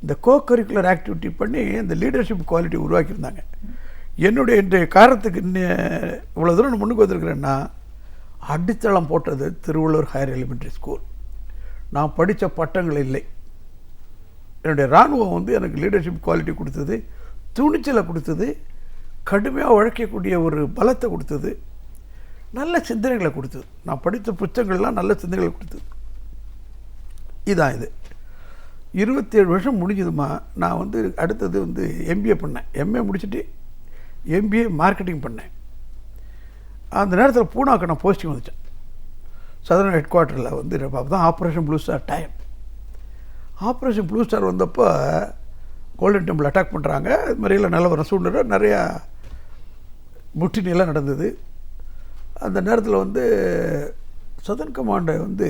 இந்த கரிக்குலர் ஆக்டிவிட்டி பண்ணி இந்த லீடர்ஷிப் குவாலிட்டி உருவாக்கியிருந்தாங்க. என்னுடைய இன்றைய காரணத்துக்கு இவ்வளோ தூரம் நான் முன்னுக்கு வந்திருக்கிறேன்னா அடித்தளம் போட்டது திருவள்ளுவர் ஹையர் எலிமெண்ட்ரி ஸ்கூல். நான் படித்த பட்டங்கள் இல்லை. என்னுடைய இராணுவம் வந்து எனக்கு லீடர்ஷிப் குவாலிட்டி கொடுத்தது, துணிச்சலை கொடுத்தது, கடுமையாக உழைக்கக்கூடிய ஒரு பலத்தை கொடுத்தது, நல்ல சிந்தனைகளை கொடுத்தது. நான் படித்த புத்தகங்கள்லாம் நல்ல சிந்தனைகளை கொடுத்தது. இதுதான் இது. 27 வருஷம் முடிஞ்சதுமா. நான் வந்து அடுத்தது வந்து MBA பண்ணேன். MA முடிச்சுட்டு MBA மார்க்கெட்டிங் பண்ணேன். அந்த நேரத்தில் பூனாக்கு நான் போஸ்டிங் வந்துட்டேன். சதர்ன் ஹெட் குவார்ட்டரில் வந்து அப்போ தான் operation blue star time. Operation blue star வந்தப்போ கோல்டன் டெம்பிள் அட்டாக் பண்ணுறாங்க. இது மாதிரியெல்லாம் நல்ல ஒரு சூழ்நிலை, நிறையா முட்டினியெல்லாம் நடந்தது. அந்த நேரத்தில் வந்து சதர்ன் கமாண்டை வந்து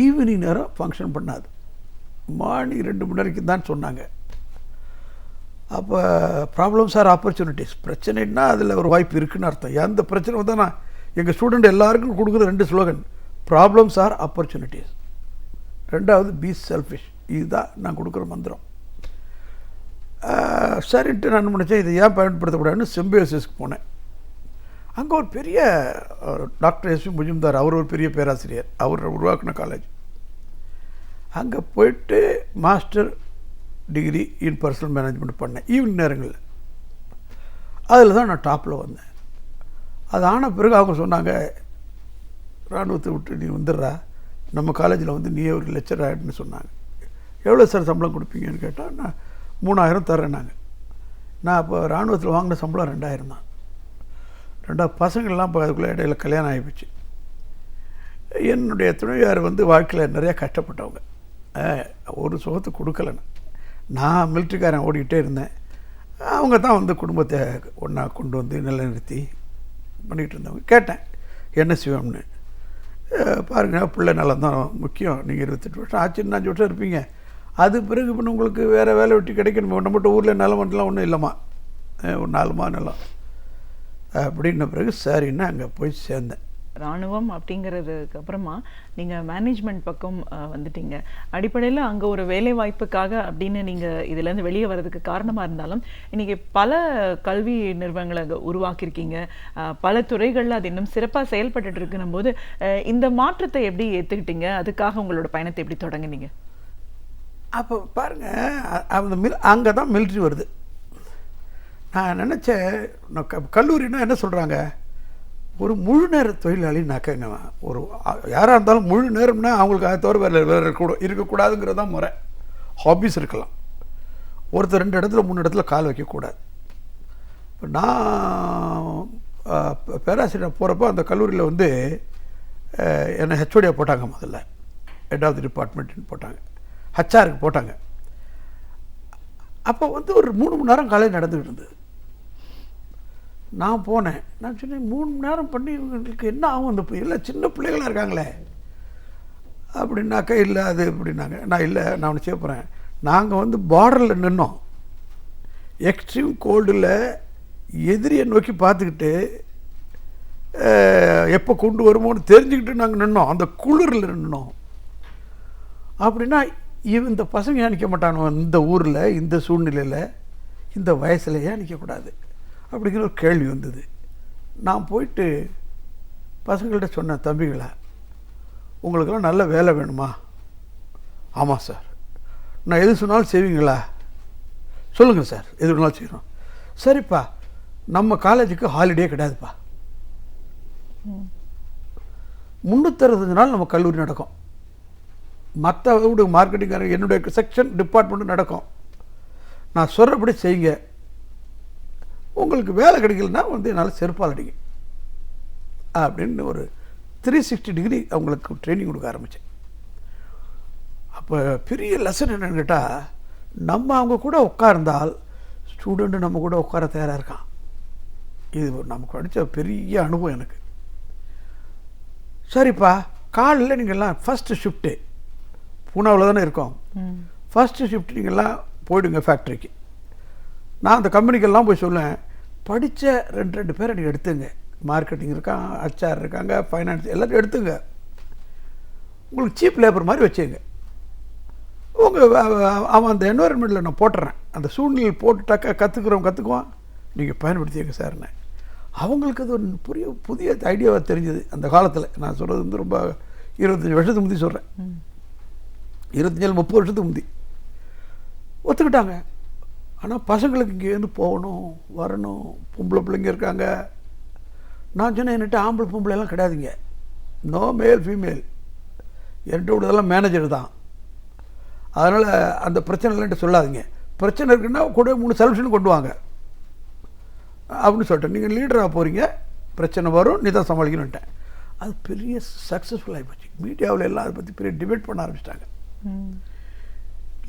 ஈவினிங் நேரம் ஃபங்க்ஷன் பண்ணாது, மார்னிங் 2 மணி வரைக்கும் தான் சொன்னாங்க. அப்போ ப்ராப்ளம்ஸ் ஆர் ஆப்பர்ச்சுனிட்டிஸ். பிரச்சனைன்னா அதில் ஒரு வாய்ப்பு இருக்குதுன்னு அர்த்தம். எந்த பிரச்சனை வந்தால் நான் எங்கள் ஸ்டூடெண்ட் எல்லாருக்கும் கொடுக்குற 2 ஸ்லோகன், ப்ராப்ளம்ஸ் ஆர் ஆப்பர்ச்சுனிட்டிஸ், 2வது பி செல்ஃபிஷ். இதுதான் நான் கொடுக்குற மந்திரம். சரின்ட்டு நான் நினச்சேன் இதை ஏன் பயன்படுத்தக்கூடாதுன்னு சிம்பியோசிஸ்க்கு போனேன். அங்கே ஒரு பெரிய டாக்டர் S.V. முஜும்தார், அவர் ஒரு பெரிய பேராசிரியர், அவர் உருவாக்கின காலேஜ். அங்கே போயிட்டு master degree in personal management பண்ணேன் ஈவினிங் நேரங்களில். அதில் தான் நான் டாப்பில் வந்தேன். அது ஆன பிறகு அவங்க சொன்னாங்க, இராணுவத்தை விட்டு நீ வந்துடுறா, நம்ம காலேஜில் வந்து நீ ஒரு லெக்சர் ஆகிடுன்னு சொன்னாங்க. எவ்வளோ சார் சம்பளம் கொடுப்பீங்கன்னு கேட்டால் நான் 3000 தரேன்னாங்க. நான் அப்போ இராணுவத்தில் வாங்கின சம்பளம் 2000 தான். 2 பசங்கள்லாம் இப்போ அதுக்குள்ளே இடையில கல்யாணம் ஆகிப்போச்சு. என்னுடைய துணைவியார் வந்து வாழ்க்கையில் நிறையா கஷ்டப்பட்டவங்க, ஒரு சுகத்தை கொடுக்கலன்னு. நான் மிலிட்ரிக்காரன் ஓடிக்கிட்டே இருந்தேன். அவங்க தான் வந்து குடும்பத்தை ஒன்றா கொண்டு வந்து நிலைநிறுத்தி பண்ணிக்கிட்டு இருந்தவங்க. கேட்டேன் என்ன செய்வோம்னு. பாருங்கள், பிள்ளை நலம் தான் முக்கியம். நீங்கள் 28 வருஷம் ஆச்சு, 5 வருஷம் இருப்பீங்க. அது பிறகு இப்போ உங்களுக்கு வேறு வேலை வெட்டி கிடைக்கணும். நம்மகிட்ட ஊரில் நிலம் மட்டும்லாம் ஒன்றும் இல்லைம்மா, ஒரு 4 மா நிலம் அப்படின்ன பிறகு சரின்னு அங்கே போய் சேர்ந்தேன். இராணுவம் அப்படிங்கிறதுக்கு அப்புறமா நீங்கள் மேனேஜ்மெண்ட் பக்கம் வந்துட்டீங்க. அடிப்படையில் அங்கே ஒரு வேலை வாய்ப்புக்காக அப்படின்னு நீங்கள் இதுலேருந்து வெளியே வர்றதுக்கு காரணமாக இருந்தாலும் இன்றைக்கி பல கல்வி நிறுவனங்களை உருவாக்கியிருக்கீங்க. பல துறைகளில் அது இன்னும் சிறப்பாக செயல்பட்டு இருக்குன்னும் போது இந்த மாற்றத்தை எப்படி ஏற்றுக்கிட்டீங்க? அதுக்காக உங்களோட பயணத்தை எப்படி தொடங்குனீங்க? அப்போ பாருங்கள், அந்த அங்கே தான் மிலிட்ரி வருது. நான் நினச்சேன், கல்லூரினா என்ன சொல்கிறாங்க, ஒரு முழு நேர தொழிலாளினாக்கங்க, ஒரு யாராக இருந்தாலும் முழு நேரம்னா அவங்களுக்கு அதை தவிர வேறு இருக்கக்கூடாதுங்கிறது தான் முறை. ஹாபீஸ் இருக்கலாம், ஒருத்தர் 2 இடத்துல 3 இடத்துல கால் வைக்கக்கூடாது. இப்போ நான் பேராசிரியர் போகிறப்போ அந்த கல்லூரியில் வந்து என்னை ஹெச்ஓடியாக போட்டாங்க. முதல்ல ஹெட் ஆஃப் தி டிபார்ட்மெண்ட்னு போட்டாங்க, ஹச்ஆருக்கு போட்டாங்க. அப்போ வந்து ஒரு 3 மணி நேரம் காலையில் நடந்துக்கிட்டு இருந்தது. நான் போனேன். நான் சொன்னேன், 3 மணி நேரம் பண்ணி இவங்களுக்கு என்ன ஆகும், அந்த இல்லை சின்ன பிள்ளைகளாக இருக்காங்களே அப்படின்னாக்கா. இல்லை அது அப்படின்னாங்க. நான் இல்லை, நான் ஒன்று செய்ய போகிறேன். நாங்கள் வந்து பார்டரில் நின்னோம், எக்ஸ்ட்ரீம் கோல்டில் எதிரியை நோக்கி பார்த்துக்கிட்டு எப்போ கொண்டு வருமோன்னு தெரிஞ்சுக்கிட்டு நாங்கள் நின்னோம், அந்த குளிரில் நின்னோம். அப்படின்னா இந்த பசங்க ஏன் நிற்க மாட்டானோ இந்த ஊரில், இந்த சூழ்நிலையில், இந்த வயசில் ஏன் நிற்கக்கூடாது அப்படிங்கிற ஒரு கேள்வி வந்தது. நான் போயிட்டு பசங்கள்கிட்ட சொன்னேன், தம்பிகளா உங்களுக்கெல்லாம் நல்ல வேலை வேணுமா? ஆமாம் சார். நான் எது சொன்னாலும் செய்வீங்களா? சொல்லுங்கள் சார், எது வேணாலும் செய்யணும். சரிப்பா, நம்ம காலேஜுக்கு ஹாலிடே கிடையாதுப்பா, 365 நாள் நம்ம கல்லூரி நடக்கும். மற்ற மார்க்கெட்டிங் என்னுடைய செக்ஷன் டிபார்ட்மெண்ட்டு நடக்கும். நான் சொல்கிறபடி செய்யுங்க, உங்களுக்கு வேலை கிடைக்கலன்னா வந்து என்னால் செருப்பால் அடிங்க அப்படின்னு ஒரு 360 டிகிரி அவங்களுக்கு ட்ரைனிங் கொடுக்க ஆரம்பித்தேன். அப்போ பெரிய லெசன் என்னன்னு கேட்டால், நம்ம அவங்க கூட உட்கார்ந்தால் ஸ்டூடெண்ட்டு நம்ம கூட உட்கார தயாராக இருக்கான். இது நமக்கு படித்த பெரிய அனுபவம் எனக்கு. சரிப்பா, காலையில் நீங்கள்லாம் ஃபஸ்ட்டு ஷிஃப்ட்டு பூனாவில் தானே இருக்கோம், ஃபஸ்ட்டு ஷிஃப்ட் நீங்கள்லாம் போயிடுங்க ஃபேக்ட்ரிக்கு. நான் அந்த கம்பெனிக்கெல்லாம் போய் சொல்லுவேன், படித்த 2 பேரை நீங்கள் எடுத்துங்க, மார்க்கெட்டிங் இருக்கான், ஹச்ஆர் இருக்காங்க, ஃபைனான்ஸ் எல்லாத்தையும் எடுத்துங்க, உங்களுக்கு சீப் லேபர் மாதிரி வச்சுங்க. அவன் அந்த என்வரன்மெண்ட்டில் நான் போட்டுறேன், அந்த சூழ்நிலை போட்டுட்டாக்கா கற்றுக்குவான், நீங்கள் பயன்படுத்திங்க சார்னு. அவங்களுக்கு அது ஒரு புதிய ஐடியாவாக தெரிஞ்சது அந்த காலத்தில். நான் சொல்கிறது வந்து ரொம்ப 25 வருஷத்துக்கு முந்தி சொல்கிறேன், 25-30 வருஷத்துக்கு முந்தி ஒத்துக்கிட்டாங்க. ஆனால் பசங்களுக்கு இங்கேருந்து போகணும் வரணும், பொம்பளை பிள்ளைங்க இருக்காங்க. நான் சொன்னேன், என்கிட்ட ஆம்பளை பொம்பளை எல்லாம் கிடையாதுங்க, நோ மேல் ஃபீமேல், என்கிட்ட விடுதெல்லாம் மேனேஜர் தான். அதனால் அந்த பிரச்சனை இல்லைன்ட்டு சொல்லாதீங்க, பிரச்சனை இருக்குன்னா கூட 3 சொல்யூஷன் கொண்டு வாங்க அப்படின்னு சொல்லிட்டேன். நீங்கள் லீடராக போகிறீங்க, பிரச்சனை வரும், நீ தான் சமாளிக்கணுன்ட்டேன். அது பெரிய சக்ஸஸ்ஃபுல் ஆகிப்போச்சு. மீடியாவில் எல்லாம் அதை பற்றி பெரிய டிபேட் பண்ண ஆரம்பிச்சிட்டாங்க.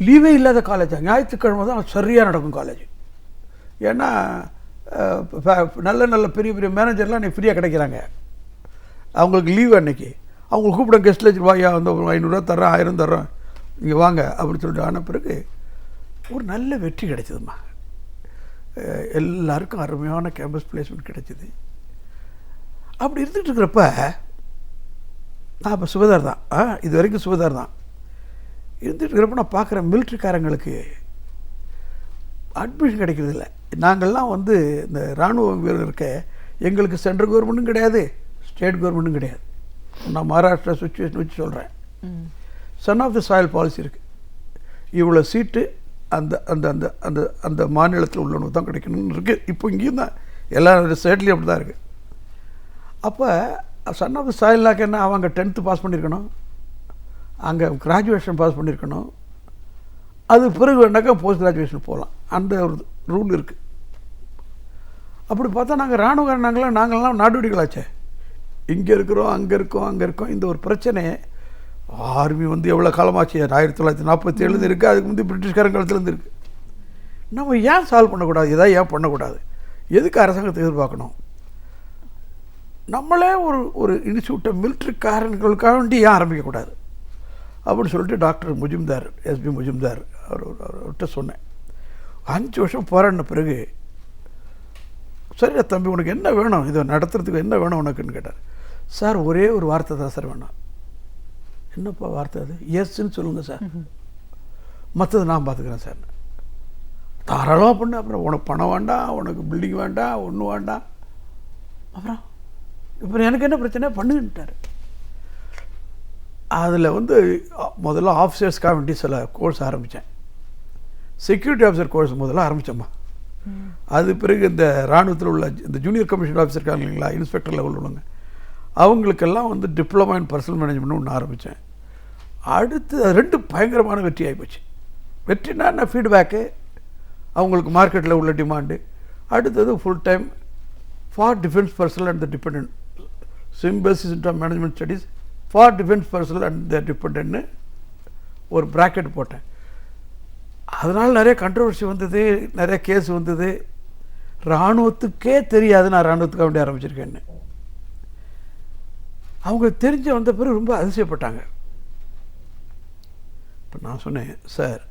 லீவே இல்லாத காலேஜ், ஞாயிற்றுக்கிழமை தான் சரியாக நடக்கும் காலேஜ். ஏன்னா நல்ல நல்ல பெரிய பெரிய மேனேஜர்லாம் அன்றைக்கி ஃப்ரீயாக கிடைக்கிறாங்க, அவங்களுக்கு லீவு அன்றைக்கி. அவங்களுக்கு கூப்பிட கெஸ்ட் லெக்சர் வாயா வந்து 500 ரூபா தர்றேன், 1000 தர்றேன், நீங்கள் வாங்க அப்படின்னு சொல்லிட்டு ஆன பிறகு ஒரு நல்ல வெற்றி கிடைச்சதும்மா. எல்லாருக்கும் அருமையான கேம்பஸ் பிளேஸ்மெண்ட் கிடைச்சிது. அப்படி இருந்துகிட்டு இருக்கிறப்ப நான் இப்போ சுபதார் தான், இது வரைக்கும் சுபதார் தான் இருந்துகிட்டு இருக்கிறப்ப நான் பார்க்குறேன், மிலிட்ரிக்காரங்களுக்கு அட்மிஷன் கிடைக்கிறது இல்லை. நாங்கள்லாம் வந்து இந்த இராணுவ வீரர் இருக்க, எங்களுக்கு சென்ட்ரல் கவர்மெண்ட்டும் கிடையாது, ஸ்டேட் கவர்மெண்ட்டும் கிடையாது. நான் மகாராஷ்டிரா சுச்சுவேஷன் வச்சு சொல்கிறேன். Son of the soil policy இருக்குது, இவ்வளோ சீட்டு அந்த அந்த அந்த அந்த அந்த மாநிலத்தில் உள்ளவனுக்கு தான் கிடைக்கணும்னு இருக்குது. இப்போ இங்கேயும் தான் எல்லா ஸ்டேட்லேயும் அப்படி தான் இருக்குது. அப்போ சன் ஆஃப் த சாயில்னாக்க என்ன, அவங்க 10th பாஸ் பண்ணியிருக்கணும், அங்கே கிராஜுவேஷன் பாஸ் பண்ணியிருக்கணும், அது பிறகு வேணாக்கா போஸ்ட் கிராஜுவேஷன் போகலாம், அந்த ஒரு ரூல் இருக்குது. அப்படி பார்த்தா நாங்கள் இராணுவக்காரன் நாங்கள்லாம் நாடோடிகளாச்சே, இங்கே இருக்கிறோம் அங்கே இருக்கோம். இந்த ஒரு பிரச்சனையை ஆர்மி வந்து எவ்வளோ காலமாச்சு, 1947 இருக்குது, அதுக்கு முந்தைய பிரிட்டிஷ்காரன் காலத்துலேருந்து இருக்குது. நம்ம ஏன் சால்வ் பண்ணக்கூடாது, எதாவது ஏன் பண்ணக்கூடாது, எதுக்கு அரசாங்கத்தை எதிர்பார்க்கணும்? நம்மளே ஒரு இன்ஸ்டியூட்டை மிலிட்ரிக்காரர்களுக்காக வேண்டி ஏன் ஆரம்பிக்கக்கூடாது அப்படின்னு சொல்லிட்டு டாக்டர் முஜும்தார், எஸ்பி முஜும்தார் அவர்கிட்ட சொன்னேன். 5 வருஷம் போராடின பிறகு, சரியா தம்பி உனக்கு என்ன வேணும், இதை நடத்துறதுக்கு என்ன வேணும் உனக்குன்னு கேட்டார். சார் ஒரே ஒரு வார்த்தை தான் சார் வேணும். என்னப்பா வார்த்தை அது? எஸ்ன்னு சொல்லுங்கள் சார், மற்றது நான் பார்த்துக்கிறேன் சார். தாராளமாக பண்ணு, அப்புறம் உனக்கு பணம் வேண்டாம், உனக்கு பில்டிங் வேண்டாம், ஒன்றும் வேண்டாம், அப்புறம் இப்போ எனக்கு என்ன பிரச்சனை பண்ணுன்ட்டார். அதில் வந்து முதல்ல ஆஃபீஸர்ஸ்க்காக வேண்டி சில கோர்ஸ் ஆரம்பித்தேன். செக்யூரிட்டி ஆஃபீஸர் கோர்ஸ் முதல்ல ஆரம்பித்தோம்மா. அது பிறகு இந்த இராணுவத்தில் உள்ள இந்த ஜூனியர் கமிஷன் ஆஃபீஸர் இருக்காங்க இல்லைங்களா, இன்ஸ்பெக்டர் லெவல் உள்ளவங்க, அவங்களுக்கெல்லாம் வந்து டிப்ளமா இன் பர்சனல் மேனேஜ்மெண்ட் ஒன்று ஆரம்பித்தேன். அடுத்து 2 பயங்கரமான வெற்றி ஆகிப்போச்சு. வெற்றினா என்ன, ஃபீட்பேக்கு, அவங்களுக்கு மார்க்கெட்டில் உள்ள டிமாண்டு. அடுத்தது full time for defence personnel and the dependent, symbiosis இன்ட் management studies for defence personnel and the டிபெண்டன்ட்னு ஒரு ப்ராக்கெட் போட்டேன். அதனால் நிறைய கண்ட்ரவர்சி வந்தது, நிறைய கேஸ் வந்தது. இராணுவத்துக்கே தெரியாது நான் இராணுவத்துக்காக வேண்டி ஆரம்பிச்சிருக்கேன்னு. அவங்க தெரிஞ்ச வந்த பிறகு ரொம்ப அதிசயப்பட்டாங்க. இப்போ நான் சொன்னேன், சார்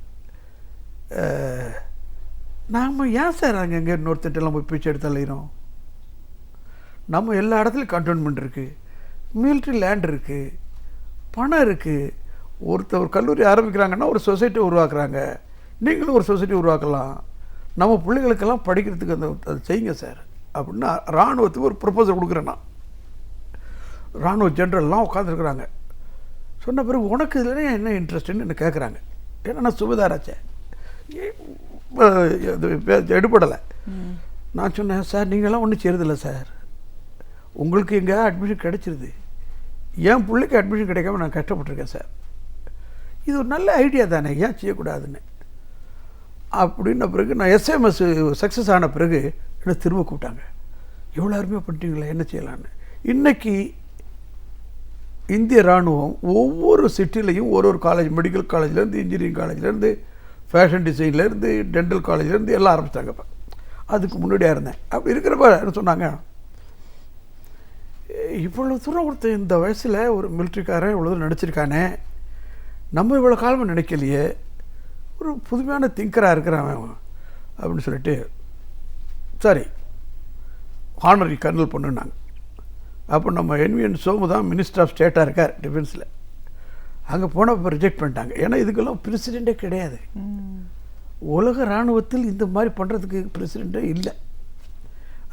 நாம் ஏன் சார் அங்கே இன்னொருத்தட்டெல்லாம் போய் பிச்சை எடுத்து அலையிறோம்? நம்ம எல்லா இடத்துலையும் கண்டோன்மெண்ட் இருக்குது, மிலிட்ரி லேண்ட் இருக்குது, பணம் இருக்குது. ஒரு கல்லூரி ஆரம்பிக்கிறாங்கன்னா ஒரு சொசைட்டி உருவாக்குறாங்க, நீங்களும் ஒரு சொசைட்டி உருவாக்கலாம், நம்ம பிள்ளைகளுக்கெல்லாம் படிக்கிறதுக்கு அதை செய்யுங்க சார் அப்படின்னா இராணுவத்துக்கு ஒரு ப்ரொபோசல் கொடுக்குறேன் நான். இராணுவ ஜென்ரல்லாம் உட்காந்துருக்குறாங்க. சொன்ன பிறகு உனக்கு இதில் என்ன இன்ட்ரெஸ்ட்டுன்னு என்ன கேட்குறாங்க. ஏன்னா நான் சுபதாராச்சேன், எடுபடலை. நான் சொன்னேன், சார் நீங்களாம் ஒன்றும் செய்யறதில்ல சார், உங்களுக்கு எங்கே அட்மிஷன் கிடைச்சிருது, என் பிள்ளைக்கு அட்மிஷன் கிடைக்காம நான் கஷ்டப்பட்டுருக்கேன் சார், இது ஒரு நல்ல ஐடியா தானே, ஏன் செய்யக்கூடாதுன்னு. அப்படின்ன பிறகு நான் எஸ்எம்எஸ் சக்ஸஸ் ஆன பிறகு என்னை திரும்ப கூப்பிட்டாங்க. எவ்வளோ அருமையாக பண்ணிட்டீங்களா, என்ன செய்யலான்னு. இன்றைக்கி இந்திய இராணுவம் ஒவ்வொரு சிட்டிலையும் ஒரு காலேஜ், மெடிக்கல் காலேஜ்லேருந்து, இன்ஜினியரிங் காலேஜ்லேருந்து, ஃபேஷன் டிசைன்லேருந்து, டென்டல் காலேஜ்லேருந்து எல்லாம் ஆரம்பிச்சிட்டாங்க. இப்போ அதுக்கு முன்னாடியாக இருந்தேன். அப்படி இருக்கிறப்ப என்ன சொன்னாங்க, இவ்வளோ தூரம் கொடுத்த இந்த வயசில் ஒரு மிலிட்ரிக்காரன் இவ்வளோ தூரம் நடிச்சிருக்கானே, நம்ம இவ்வளோ காலமாக நினைக்கலையே, ஒரு புதுமையான திங்கராக இருக்கிறான் அப்படின்னு சொல்லிட்டு சரி ஹானரி கர்னல் பண்ணுனாங்க. அப்போ நம்ம NVN சோமு தான் மினிஸ்டர் ஆஃப் ஸ்டேட்டாக இருக்கார் டிஃபென்ஸில். அங்கே போனால் இப்போ ரிஜெக்ட் பண்ணிட்டாங்க. ஏன்னா இதுக்கெல்லாம் பிரசிடெண்ட்டே கிடையாது. உலக இராணுவத்தில் இந்த மாதிரி பண்ணுறதுக்கு பிரசிடெண்ட்டே இல்லை.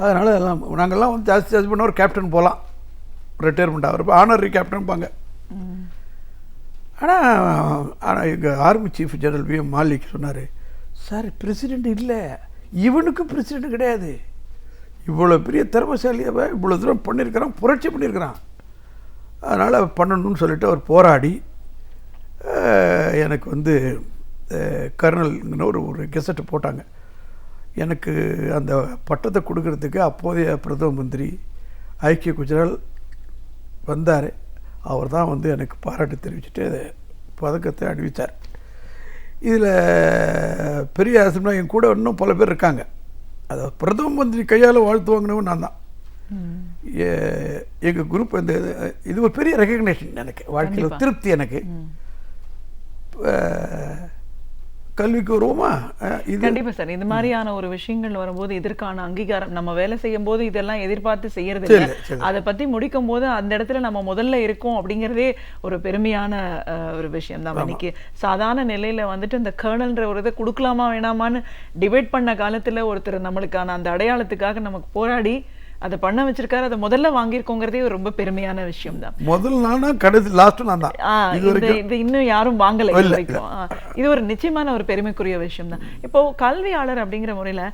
அதனால் எல்லாம் நாங்கள்லாம் வந்து ஜாஸ்தி பண்ண ஒரு கேப்டன் போகலாம், ரிட்டையர்மெண்ட் ஆகிறப்ப ஆனரி கேப்டன்பாங்க. ஆனால் எங்கள் army chief general VM Malik சொன்னார், சார் பிரசிடெண்ட் இல்லை, இவனுக்கும் பிரசிடெண்ட் கிடையாது, இவ்வளோ பெரிய திறமைசாலியாவை இவ்வளோ தூரம் பண்ணியிருக்கிறான், புரட்சி பண்ணியிருக்கிறான், அதனால் பண்ணணும்னு சொல்லிட்டு அவர் போராடி எனக்கு வந்து கர்னல்ங்கிற ஒரு கெசட்டை போட்டாங்க. எனக்கு அந்த பட்டத்தை கொடுக்கறதுக்கு அப்போதைய பிரதம மந்திரி ஐக்கிய குஜரால் வந்தார். அவர் தான் வந்து எனக்கு பாராட்டு தெரிவிச்சுட்டு பதக்கத்தை அணிவித்தார். இதில் பெரிய ஆசைனா என் கூட இன்னும் பல பேர் இருக்காங்க. அதாவது பிரதம மந்திரி கையால் வாழ்த்து வாங்கினவன் நான் தான். எங்கள் குரூப் இந்த இது ஒரு பெரிய ரெகக்னேஷன் எனக்கு, வாழ்க்கையில் திருப்தி எனக்கு. கல்விக்கு வருவோமா? இது கண்டிப்பா சார். இது மாதிரியான ஒரு விஷயங்கள் வரும்போது இதற்கான அங்கீகாரம் நம்ம வேலை செய்யும் போது இதெல்லாம் எதிர்பார்த்து செய்யறது இல்லை. அதை பத்தி முடிக்கும் போது அந்த இடத்துல நம்ம முதல்ல இருக்கோம் அப்படிங்கிறதே ஒரு பெருமையான ஒரு விஷயம் தான். இன்னைக்கு சாதாரண நிலையில வந்துட்டு இந்த கர்னல்ன்ற ஒரு இதை கொடுக்கலாமா வேணாமான்னு டிபேட் பண்ண காலத்துல ஒருத்தர் நம்மளுக்கான அந்த அடையாளத்துக்காக நமக்கு போராடி அதை பண்ண வச்சிருக்காரு. அதை முதல்ல வாங்கியிருக்கோங்கிறதே ஒரு ரொம்ப பெருமையான விஷயம் தான். முதல் நானா கடைசி லாஸ்ட் நான் தான். இது இன்னும் யாரும் வாங்கலை வரைக்கும். இது ஒரு நிச்சயமான ஒரு பெருமைக்குரிய விஷயம் தான். இப்போ கல்வியாளர் அப்படிங்கிற முறையில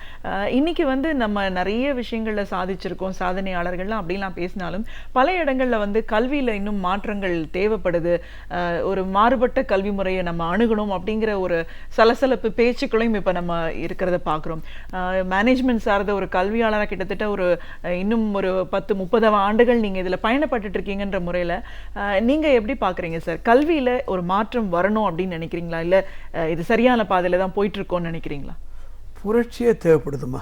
இன்னைக்கு வந்து நம்ம நிறைய விஷயங்கள்ல சாதிச்சிருக்கோம், சாதனையாளர்கள்லாம் அப்படிலாம் பேசினாலும் பல இடங்கள்ல வந்து கல்வியில இன்னும் மாற்றங்கள் தேவைப்படுது. ஒரு மாறுபட்ட கல்வி முறையை நம்ம அணுகணும் அப்படிங்கிற ஒரு சலசலப்பு பேச்சுக்களையும் இப்ப நம்ம இருக்கிறத பாக்குறோம். மேனேஜ்மெண்ட் சார்ந்த ஒரு கல்வியாளராக கிட்டத்தட்ட ஒரு இன்னும் ஒரு 10-30 ஆண்டுகள் நீங்க இதுல பயணப்பட்டு இருக்கீங்கன்ற முறையில நீங்க எப்படி பாக்குறீங்க சார்? கல்வியில ஒரு மாற்றம் வரணும் அப்படின்னு நினைக்கிறீங்களா, இல்ல இது சரியான பாதையில தான் போயிட்டு இருக்கோம்னு நினைக்கிறீங்களா? புரட்சியே தேவைப்படுதுமா,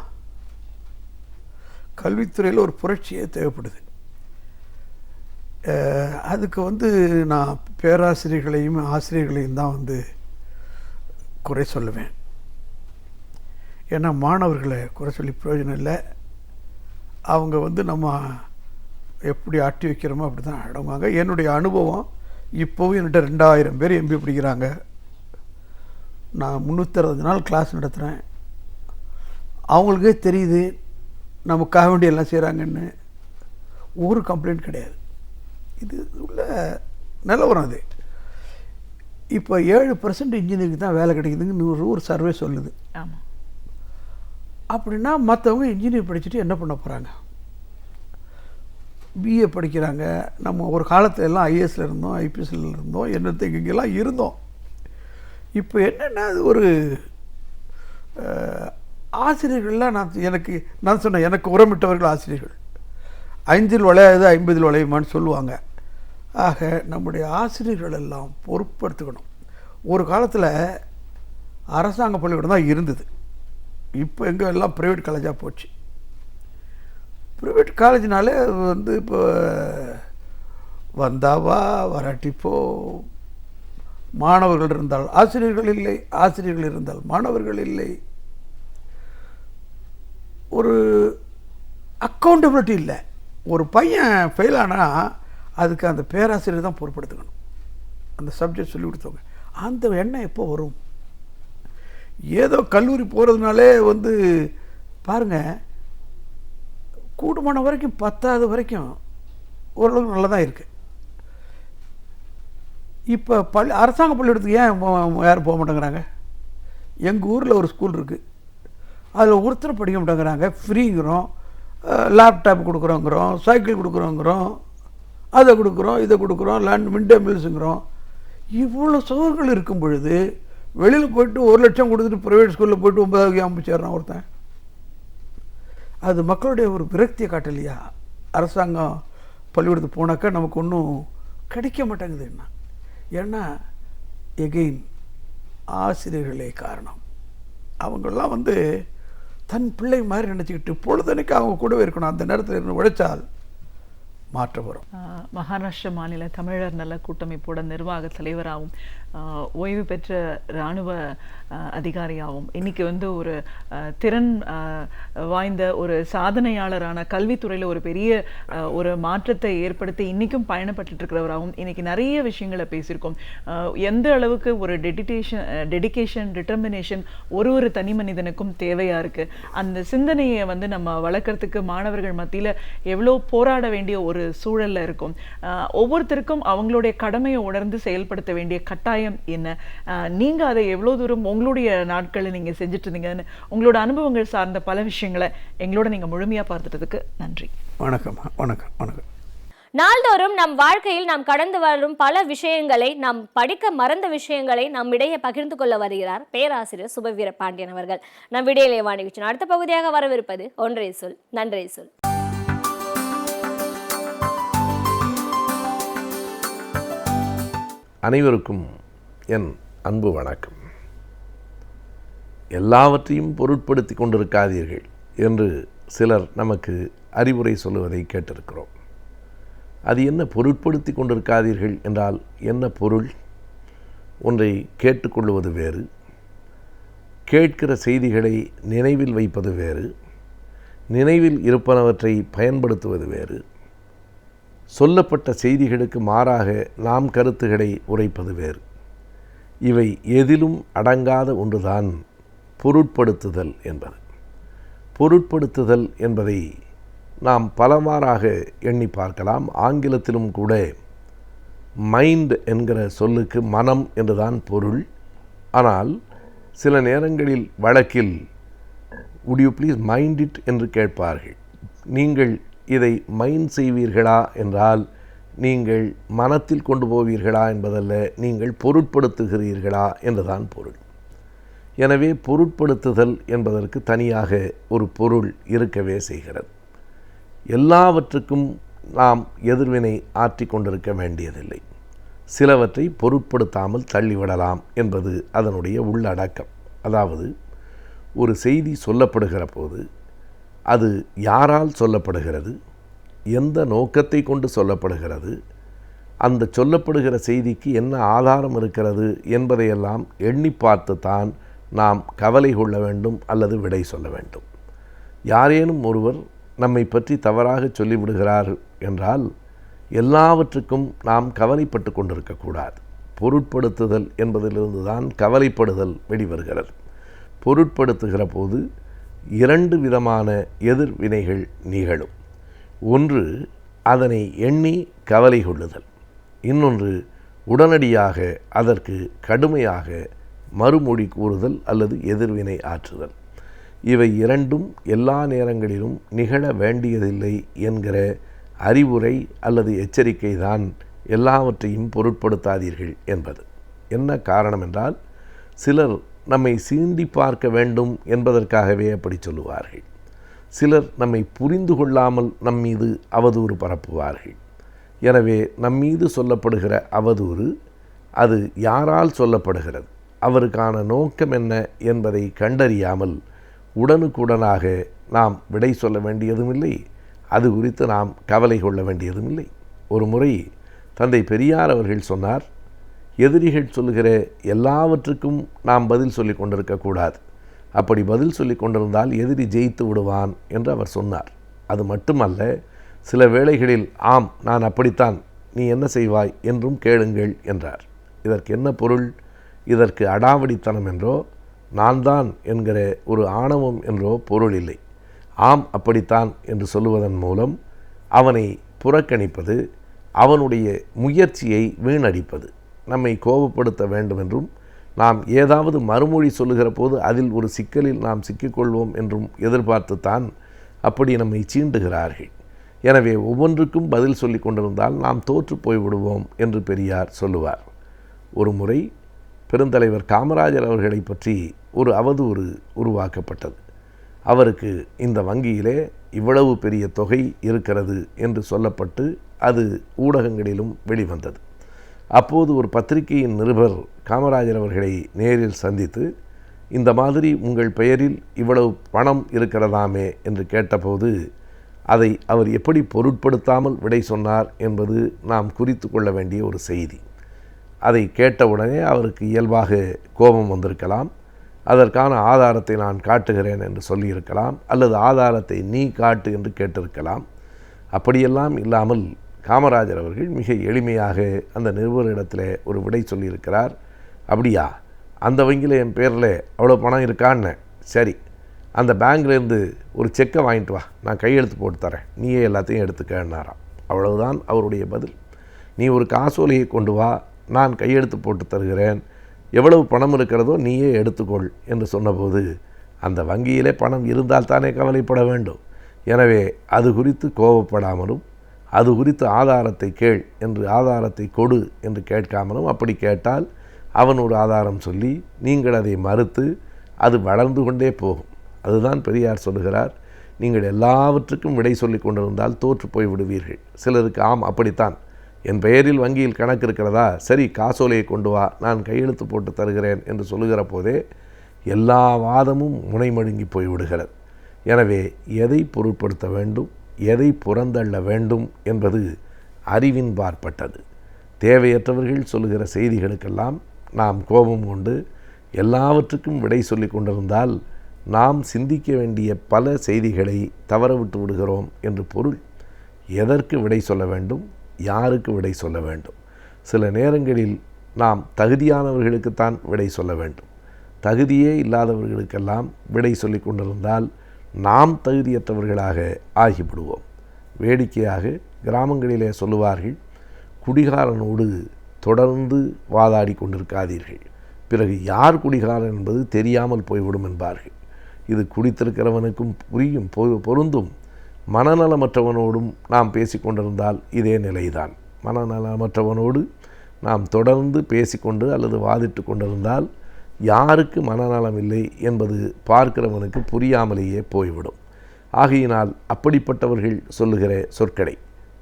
கல்வித்துறையில் ஒரு புரட்சியே தேவைப்படுது. அதுக்கு வந்து நான் பேராசிரியர்களையும் ஆசிரியர்களையும் தான் வந்து குறை சொல்லுவேன். ஏன்னா மாணவர்களை குறை சொல்லி பிரயோஜனம் இல்லை. அவங்க வந்து நம்ம எப்படி ஆட்டி வைக்கிறோமோ அப்படி தான் அடங்குவாங்க. என்னுடைய அனுபவம் இப்போவும் என்கிட்ட 2000 பேர் எம்பி படிக்கிறாங்க. நான் 360 நாள் கிளாஸ் நடத்துகிறேன். அவங்களுக்கே தெரியுது நமக்காக வேண்டிய எல்லாம் செய்கிறாங்கன்னு. ஒரு கம்ப்ளைண்ட் கிடையாது. இது உள்ள நிலவரம். அது இப்போ 7% இன்ஜினியருக்கு தான் வேலை கிடைக்குதுன்னு ஒரு சர்வே சொல்லுது. ஆமாம். அப்படின்னா மற்றவங்க இன்ஜினியர் படிச்சுட்டு என்ன பண்ண போகிறாங்க? பிஏ படிக்கிறாங்க. நம்ம ஒரு காலத்தில் எல்லாம் ஐஏஎஸ்ல இருந்தோம், ஐபிஎஸ்ல இருந்தோம், என்னத்துக்கு இங்கெல்லாம் இருந்தோம். இப்போ என்னென்னா அது ஒரு ஆசிரியர்கள்லாம் நான் சொன்னேன், எனக்கு உரமிட்டவர்கள் ஆசிரியர்கள். 5 வளையாது 50 வளையுமான்னு சொல்லுவாங்க. ஆக நம்முடைய ஆசிரியர்கள் எல்லாம் பொறுப்படுத்துக்கணும். ஒரு காலத்தில் அரசாங்க பள்ளிக்கூடம் தான் இருந்தது. இப்போ எங்கே எல்லாம் ப்ரைவேட் காலேஜாக போச்சு. ப்ரைவேட் காலேஜ்னாலே வந்து இப்போ வந்தாவா வராட்டிப்போ, மாணவர்கள் இருந்தால் ஆசிரியர்கள் இல்லை, ஆசிரியர்கள் இருந்தால் மாணவர்கள் இல்லை. ஒரு அக்கௌண்டபிலிட்டி இல்லை. ஒரு பையன் ஃபெயில் ஆனால் அதுக்கு அந்த பேராசிரியர் தான் பொறுப்படுத்துக்கணும். அந்த சப்ஜெக்ட் சொல்லி கொடுத்தவங்க. அந்த எண்ணம் எப்போ வரும்? ஏதோ கல்லூரி போகிறதுனாலே வந்து பாருங்கள், கூடுமான வரைக்கும் 10வது வரைக்கும் ஓரளவுக்கு நல்லா தான் இருக்குது. இப்போ அரசாங்க பள்ளிக்கூடத்துக்கு யாரும் போக மாட்டேங்கிறாங்க? எங்கள் ஊரில் ஒரு ஸ்கூல் இருக்குது. அதில் ஒருத்தர் படிக்க மாட்டேங்கிறாங்க. ஃப்ரீங்கிறோம், லேப்டாப் கொடுக்குறோங்கிறோம், சைக்கிள் கொடுக்குறோங்கிறோம், அதை கொடுக்குறோம், இதை கொடுக்குறோம், மிட் டே மீல்ஸுங்கிறோம். இவ்வளோ சோர்கள் இருக்கும் பொழுது வெளியில் போய்ட்டு 1 லட்சம் கொடுத்துட்டு ப்ரைவேட் ஸ்கூலில் போய்ட்டு 9வது அமைச்சிடுறான் ஒருத்தன். அது மக்களுடைய ஒரு விரக்தியை காட்டலையா? அரசாங்கம் பள்ளிக்கூடத்துக்கு போனாக்கா நமக்கு ஒன்றும் கிடைக்க மாட்டேங்குதுன்னா. ஏன்னா எகெயின் ஆசிரியர்களே காரணம். அவங்கெல்லாம் வந்து தன் பிள்ளை மாதிரி நினச்சிக்கிட்டு பொழுதனைக்கு அவங்க கூடவே இருக்கணும். அந்த நேரத்தில் இருந்து உழைச்சால் மாற்றம் வரும். மகாராஷ்டிர மாநில தமிழர் நல கூட்டமைப்போட நிர்வாக தலைவராகவும் ஓய்வு பெற்ற இராணுவ அதிகாரியாகவும் இன்னைக்கு வந்து ஒரு திறன் வாய்ந்த ஒரு சாதனையாளரான கல்வித்துறையில் ஒரு பெரிய ஒரு மாற்றத்தை ஏற்படுத்தி இன்றைக்கும் பயணப்பட்டு இருக்கிறவராகவும் இன்னைக்கு நிறைய விஷயங்களை பேசியிருக்கோம். எந்த அளவுக்கு ஒரு டெடிகேஷன் டிட்டர்மினேஷன் ஒரு தனி மனிதனுக்கும் தேவையாக இருக்குது. அந்த சிந்தனையை வந்து நம்ம வளர்க்குறதுக்கு மாணவர்கள் மத்தியில் எவ்வளோ போராட வேண்டிய ஒரு சூழல்ல இருக்கும். ஒவ்வொருத்தருக்கும் அவங்களுடைய கடமையை உணர்ந்து செயல்படுத்த வேண்டிய கட்டாயம் என்ன? நீங்க அதை எவ்வளவு தூரம் உங்களுடைய நாட்களில் நீங்க செஞ்சுட்டு இருந்தீங்கன்னு உங்களோட அனுபவங்கள் சார்ந்த பல விஷயங்களை எங்களோட நீங்க முழுமையா பார்த்துட்டதுக்கு நன்றி. வணக்கம். வணக்கம். வணக்கம். நாள்தோறும் நம் வாழ்க்கையில் நாம் கடந்து வரும் பல விஷயங்களை, நாம் படிக்க மறந்த விஷயங்களை நம்மிடையே பகிர்ந்து கொள்ள வருகிறார் பேராசிரியர் சுபவீர பாண்டியன் அவர்கள். நம் விடியலே வா நிகழ்ச்சியின் அடுத்த பகுதியாக வரவிருப்பது ஒன்றே சொல் நன்றே சொல். அனைவருக்கும் என் அன்பு வணக்கம். எல்லாவற்றையும் பொருட்படுத்தி கொண்டிருக்காதீர்கள் என்று சிலர் நமக்கு அறிவுரை சொல்லுவதை கேட்டிருக்கிறோம். அது என்ன பொருட்படுத்தி கொண்டிருக்காதீர்கள் என்றால் என்ன பொருள்? ஒன்றை கேட்டுக்கொள்வது வேறு, கேட்கிற செய்திகளை நினைவில் வைப்பது வேறு, நினைவில் இருப்பனவற்றை பயன்படுத்துவது வேறு, சொல்லப்பட்ட செய்திகளுக்கு மாறாக நாம் கருத்துக்களை உரைப்பது வேறு. இவை எதிலும் அடங்காத ஒன்றுதான் பொருட்படுத்துதல் என்பது. பொருட்படுத்துதல் என்பதை நாம் பலமாறாக எண்ணி பார்க்கலாம். ஆங்கிலத்திலும் கூட மைண்ட் என்கிற சொல்லுக்கு மனம் என்றுதான் பொருள். ஆனால் சில நேரங்களில் வழக்கில் would you please mind it என்று கேட்பார்கள். நீங்கள் இதை மைண்ட் செய்வீர்களா என்றால் நீங்கள் மனத்தில் கொண்டு போவீர்களா என்பதல்ல, நீங்கள் பொருட்படுத்துகிறீர்களா என்றுதான் பொருள். எனவே பொருட்படுத்துதல் என்பதற்கு தனியாக ஒரு பொருள் இருக்கவே செய்கிறது. எல்லாவற்றுக்கும் நாம் எதிர்வினை ஆற்றி கொண்டிருக்க வேண்டியதில்லை. சிலவற்றை பொருட்படுத்தாமல் தள்ளிவிடலாம் என்பது அதனுடைய உள்ளடக்கம். அதாவது ஒரு செய்தி சொல்லப்படுகிற போது அது யாரால் சொல்லப்படுகிறது, எந்த நோக்கத்தை கொண்டு சொல்லப்படுகிறது, அந்த சொல்லப்படுகிற செய்திக்கு என்ன ஆதாரம் இருக்கிறது என்பதையெல்லாம் எண்ணி பார்த்து தான் நாம் கவலை கொள்ள வேண்டும் அல்லது விடை சொல்ல வேண்டும். யாரேனும் ஒருவர் நம்மை பற்றி தவறாக சொல்லிவிடுகிறார் என்றால் எல்லாவற்றுக்கும் நாம் கவலைப்பட்டு கொண்டிருக்கக்கூடாது. பொருட்படுத்துதல் என்பதிலிருந்து தான் கவலைப்படுதல் வெளிவருகிறது. பொருட்படுத்துகிற போது 2 விதமான எதிர்வினைகள் நிகழும். ஒன்று அதனை எண்ணி கவலை கொள்ளுதல், இன்னொன்று உடனடியாக அதற்கு கடுமையாக மறுமொழி கூறுதல் அல்லது எதிர்வினை ஆற்றுதல். இவை இரண்டும் எல்லா நேரங்களிலும் நிகழ வேண்டியதில்லை என்கிற அறிவுரை அல்லது எச்சரிக்கை தான் எல்லாவற்றையும் பொருட்படுத்தாதீர்கள் என்பது. என்ன காரணம் என்றால், சிலர் நம்மை சீண்டி பார்க்க வேண்டும் என்பதற்காகவே அப்படி சொல்லுவார்கள். சிலர் நம்மை புரிந்து கொள்ளாமல் நம்மீது அவதூறு பரப்புவார்கள். எனவே நம்மீது சொல்லப்படுகிற அவதூறு அது யாரால் சொல்லப்படுகிறது, அவருக்கான நோக்கம் என்ன என்பதை கண்டறியாமல் உடனுக்குடனாக நாம் விடை சொல்ல வேண்டியதும் இல்லை, அது குறித்து நாம் கவலை கொள்ள வேண்டியதும் இல்லை. ஒரு முறை தந்தை பெரியார் அவர்கள் சொன்னார், எதிரிகள் சொல்லுகிற எல்லாவற்றுக்கும் நாம் பதில் சொல்லி கொண்டிருக்கக்கூடாது. அப்படி பதில் சொல்லி கொண்டிருந்தால் எதிரி ஜெயித்து விடுவான் என்று அவர் சொன்னார். அது மட்டுமல்ல, சில வேளைகளில் ஆம் நான் அப்படித்தான், நீ என்ன செய்வாய் என்றும் கேளுங்கள் என்றார். இதற்கு என்ன பொருள்? இதற்கு அடாவடித்தனம் என்றோ நான் தான் என்கிற ஒரு ஆணவம் என்றோ பொருள் இல்லை. ஆம் அப்படித்தான் என்று சொல்லுவதன் மூலம் அவனை புறக்கணிப்பது, அவனுடைய முயற்சியை வீணடிப்பது. நம்மை கோபப்படுத்த வேண்டும் என்றும் நாம் ஏதாவது மறுமொழி சொல்லுகிற போது அதில் ஒரு சிக்கலில் நாம் சிக்கிக்கொள்வோம் என்றும் எதிர்பார்த்துத்தான் அப்படி நம்மை சீண்டுகிறார்கள். எனவே ஒவ்வொன்றுக்கும் பதில் சொல்லி கொண்டிருந்தால் நாம் தோற்று போய்விடுவோம் என்று பெரியார் சொல்லுவார். ஒரு முறை பெருந்தலைவர் காமராஜர் அவர்களை பற்றி ஒரு அவதூறு உருவாக்கப்பட்டது. அவருக்கு இந்த வங்கியிலே இவ்வளவு பெரிய தொகை இருக்கிறது என்று சொல்லப்பட்டு அது ஊடகங்களிலும் வெளிவந்தது. அப்போது ஒரு பத்திரிகையின் நிருபர் காமராஜர் அவர்களை நேரில் சந்தித்து, இந்த மாதிரி உங்கள் பெயரில் இவ்வளவு பணம் இருக்கிறதாமே என்று கேட்டபோது அதை அவர் எப்படி பொருட்படுத்தாமல் விடை சொன்னார் என்பது நாம் குறித்து கொள்ள வேண்டிய ஒரு செய்தி. அதை கேட்டவுடனே அவருக்கு இயல்பாக கோபம் வந்திருக்கலாம். அதற்கான ஆதாரத்தை நான் காட்டுகிறேன் என்று சொல்லியிருக்கலாம், அல்லது ஆதாரத்தை நீ காட்டு என்று கேட்டிருக்கலாம். அப்படியெல்லாம் இல்லாமல் காமராஜர் அவர்கள் மிக எளிமையாக அந்த நிருபரிடத்தில் ஒரு விடை சொல்லியிருக்கிறார். அப்படியா, அந்த வங்கியில் என் பேரில் அவ்வளோ பணம் இருக்கான்னு, சரி அந்த பேங்க்லேருந்து ஒரு செக்கை வாங்கிட்டு வா, நான் கையெழுத்து போட்டு தரேன், நீயே எல்லாத்தையும் எடுத்துக்கன்னாராம். அவ்வளவுதான் அவருடைய பதில். நீ ஒரு காசோலையை கொண்டு வா, நான் கையெழுத்து போட்டு தருகிறேன், எவ்வளவு பணம் இருக்கிறதோ நீயே எடுத்துக்கொள் என்று சொன்னபோது, அந்த வங்கியிலே பணம் இருந்தால் தானே கவலைப்பட வேண்டும். எனவே அது குறித்து கோபப்படாமலும், அது குறித்து ஆதாரத்தை கேள் என்று ஆதாரத்தை கொடு என்று கேட்காமலும், அப்படி கேட்டால் அவன் ஒரு ஆதாரம் சொல்லி நீங்கள் அதை மறுத்து அது வளர்ந்து கொண்டே போகும். அதுதான் பெரியார் சொல்லுகிறார், நீங்கள் எல்லாவற்றுக்கும் விடை சொல்லி கொண்டிருந்தால் தோற்று போய் விடுவீர்கள். சிலருக்கு ஆம் அப்படித்தான், என் பெயரில் வங்கியில் கணக்கு இருக்கிறதா, சரி காசோலையை கொண்டு வா, நான் கையெழுத்து போட்டு தருகிறேன் என்று சொல்லுகிற போதே எல்லா வாதமும் முனைமழுங்கி போய்விடுகிறது. எனவே எதை பொருட்படுத்த வேண்டும், எதை புறந்தள்ள வேண்டும் என்பது அறிவின் பார்ப்பட்டது. தேவையற்றவர்கள் சொல்லுகிற செய்திகளுக்கெல்லாம் நாம் கோபம் கொண்டு எல்லாவற்றுக்கும் விடை சொல்லி கொண்டிருந்தால் நாம் சிந்திக்க வேண்டிய பல செய்திகளை தவற விட்டு விடுகிறோம் என்று பொருள். எதற்கு விடை சொல்ல வேண்டும், யாருக்கு விடை சொல்ல வேண்டும்? சில நேரங்களில் நாம் தகுதியானவர்களுக்குத்தான் விடை சொல்ல வேண்டும். தகுதியே இல்லாதவர்களுக்கெல்லாம் விடை சொல்லி கொண்டிருந்தால் நாம் தகுதியற்றவர்களாக ஆகிவிடுவோம். வேடிக்கையாக கிராமங்களிலே சொல்லுவார்கள், குடிகாரனோடு தொடர்ந்து வாதாடி கொண்டிருக்காதீர்கள், பிறகு யார் குடிகாரன் என்பது தெரியாமல் போய்விடும் என்பார்கள். இது குடித்திருக்கிறவனுக்கும் புரியும், பொருந்தும். மனநலமற்றவனோடும் நாம் பேசிக்கொண்டிருந்தால் இதே நிலைதான். மனநலமற்றவனோடு நாம் தொடர்ந்து பேசிக்கொண்டு அல்லது வாதிட்டு கொண்டிருந்தால் யாருக்கு மனநலம் இல்லை என்பது பார்க்கிறவனுக்கு புரியாமலேயே போய்விடும். ஆகையினால் அப்படிப்பட்டவர்கள் சொல்லுகிற சொற்களை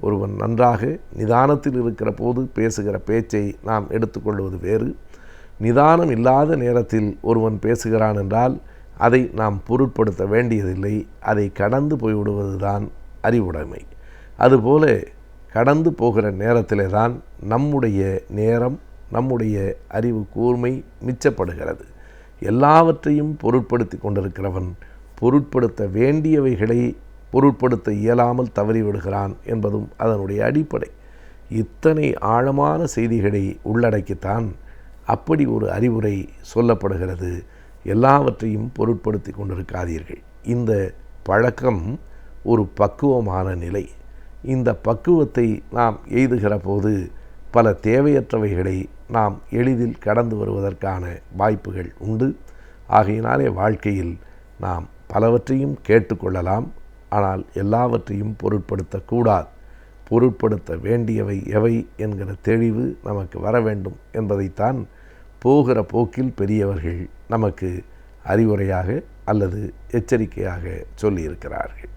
ஒருவன் நன்றாக நிதானத்தில் இருக்கிற போது பேசுகிற பேச்சை நாம் எடுத்துக்கொள்வது வேறு. நிதானம் இல்லாத நேரத்தில் ஒருவன் பேசுகிறான் என்றால் அதை நாம் பொருட்படுத்த வேண்டியதில்லை, அதை கடந்து போய்விடுவது தான் அறிவுடைமை. அதுபோல கடந்து போகிற நேரத்திலே தான் நம்முடைய நேரம், நம்முடைய அறிவு கூர்மை மிச்சப்படுகிறது. எல்லாவற்றையும் பொருட்படுத்தி கொண்டிருக்கிறவன் பொருட்படுத்த வேண்டியவைகளை பொருட்படுத்த இயலாமல் தவறிவிடுகிறான் என்பதும் அதனுடைய அடிப்படை. இத்தனை ஆழமான செய்திகளை உள்ளடக்கித்தான் அப்படி ஒரு அறிவுரை சொல்லப்படுகிறது. எல்லாவற்றையும் பொருட்படுத்தி கொண்டிருக்காதீர்கள். இந்த பழக்கம் ஒரு பக்குவமான நிலை. இந்த பக்குவத்தை நாம் எய்துகிற போது பல தேவையற்றவைகளை நாம் எளிதில் கடந்து வருவதற்கான வாய்ப்புகள் உண்டு. ஆகையினாலே வாழ்க்கையில் நாம் பலவற்றையும் கேட்டுக்கொள்ளலாம், ஆனால் எல்லாவற்றையும் பொருட்படுத்தக்கூடாது. பொருட்படுத்த வேண்டியவை எவை என்கிற தெளிவு நமக்கு வர வேண்டும் என்பதைத்தான் போகிற போக்கில் பெரியவர்கள் நமக்கு அறிவுரையாக அல்லது எச்சரிக்கையாக சொல்லியிருக்கிறார்கள்.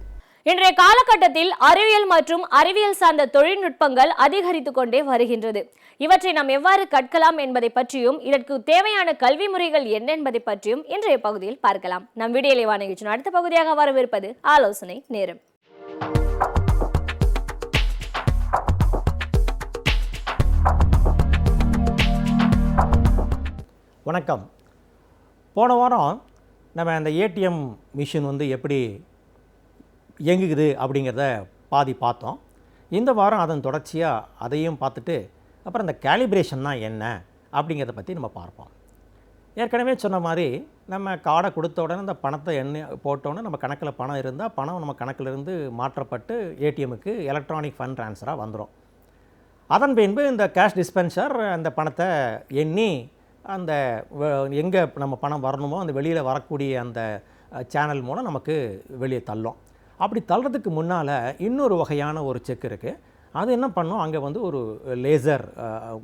இன்றைய காலகட்டத்தில் அறிவியல் மற்றும் அறிவியல் சார்ந்த தொழில்நுட்பங்கள் அதிகரித்து கொண்டே வருகின்றது. இவற்றை நாம் எவ்வாறு கற்கலாம் என்பதை பற்றியும் இதற்கு தேவையான கல்வி முறைகள் என்ன என்பதை பற்றியும் இன்றைய பகுதியில் பார்க்கலாம். நம் வீடியோலை நிகழ்ச்சியின் அடுத்த பகுதியாக வரவிருப்பது ஆலோசனை நேரம். வணக்கம். போன வாரம் நம்ம அந்த ஏடிஎம் மிஷின் எப்படி இயங்குகுது அப்படிங்கிறத பாதி பார்த்தோம். இந்த வாரம் அதன் தொடர்ச்சியாக அதையும் பார்த்துட்டு அப்புறம் இந்த கேலிப்ரேஷன்னா என்ன அப்படிங்கிறத பற்றி நம்ம பார்ப்போம். ஏற்கனவே சொன்ன மாதிரி நம்ம கார்டை கொடுத்த உடனே அந்த பணத்தை போட்டோன்னே நம்ம கணக்கில் பணம் இருந்தால் பணம் நம்ம கணக்கிலிருந்து மாற்றப்பட்டு ஏடிஎம்முக்கு எலக்ட்ரானிக் ஃபண்ட் ட்ரான்ஸ்ஃபராக வந்துடும். அதன் பின்பு இந்த கேஷ் டிஸ்பென்சர் அந்த பணத்தை எண்ணி அந்த எங்கே நம்ம பணம் வரணுமோ அந்த வெளியில் வரக்கூடிய அந்த சேனல் மூலம் நமக்கு வெளியே தள்ளும். அப்படி தள்ளுறதுக்கு முன்னால் இன்னொரு வகையான ஒரு செக் இருக்குது. அது என்ன பண்ணும், அங்கே ஒரு லேசர்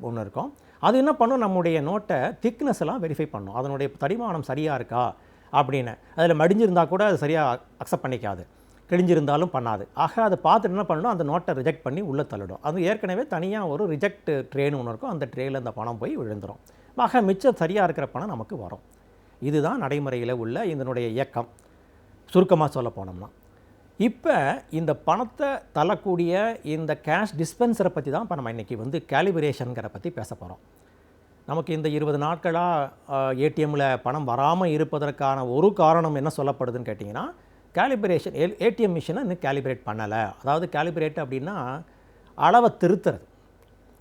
ஒன்று இருக்கும். அது என்ன பண்ணும், நம்முடைய நோட்டை திக்னஸ் எல்லாம் வெரிஃபை பண்ணும். அதனுடைய தடிமானம் சரியாக இருக்கா அப்படின்னு. அதில் மடிஞ்சிருந்தால் கூட அது சரியாக அக்செப்ட் பண்ணிக்காது, கிழிஞ்சிருந்தாலும் பண்ணாது. ஆக அதை பார்த்துட்டு என்ன பண்ணணும், அந்த நோட்டை ரிஜெக்ட் பண்ணி உள்ளே தள்ளிடும். அது ஏற்கனவே தனியாக ஒரு ரிஜெக்ட் ட்ரேன்னு ஒன்று இருக்கும். அந்த ட்ரேயில் அந்த பணம் போய் விழுந்துடும். ஆக மிச்சம் சரியாக இருக்கிற பணம் நமக்கு வரும். இதுதான் நடைமுறையில் உள்ள இதனுடைய இயக்கம், சுருக்கமாக சொல்ல போனோம்னா. இப்போ இந்த பணத்தை தள்ளக்கூடிய இந்த கேஷ் டிஸ்பென்சரை பற்றி தான் இப்போ நம்ம இன்றைக்கி கேலிபிரேஷனுங்கிற பற்றி பேச போகிறோம். நமக்கு இந்த 20 நாட்களாக ஏடிஎம்மில் பணம் வராமல் இருப்பதற்கான ஒரு காரணம் என்ன சொல்லப்படுதுன்னு கேட்டிங்கன்னா, கேலிபிரேஷன். ஏடிஎம் மிஷினை இன்னும் கேலிபிரேட் பண்ணலை. அதாவது கேலிபிரேட் அப்படின்னா அளவை திருத்துறது.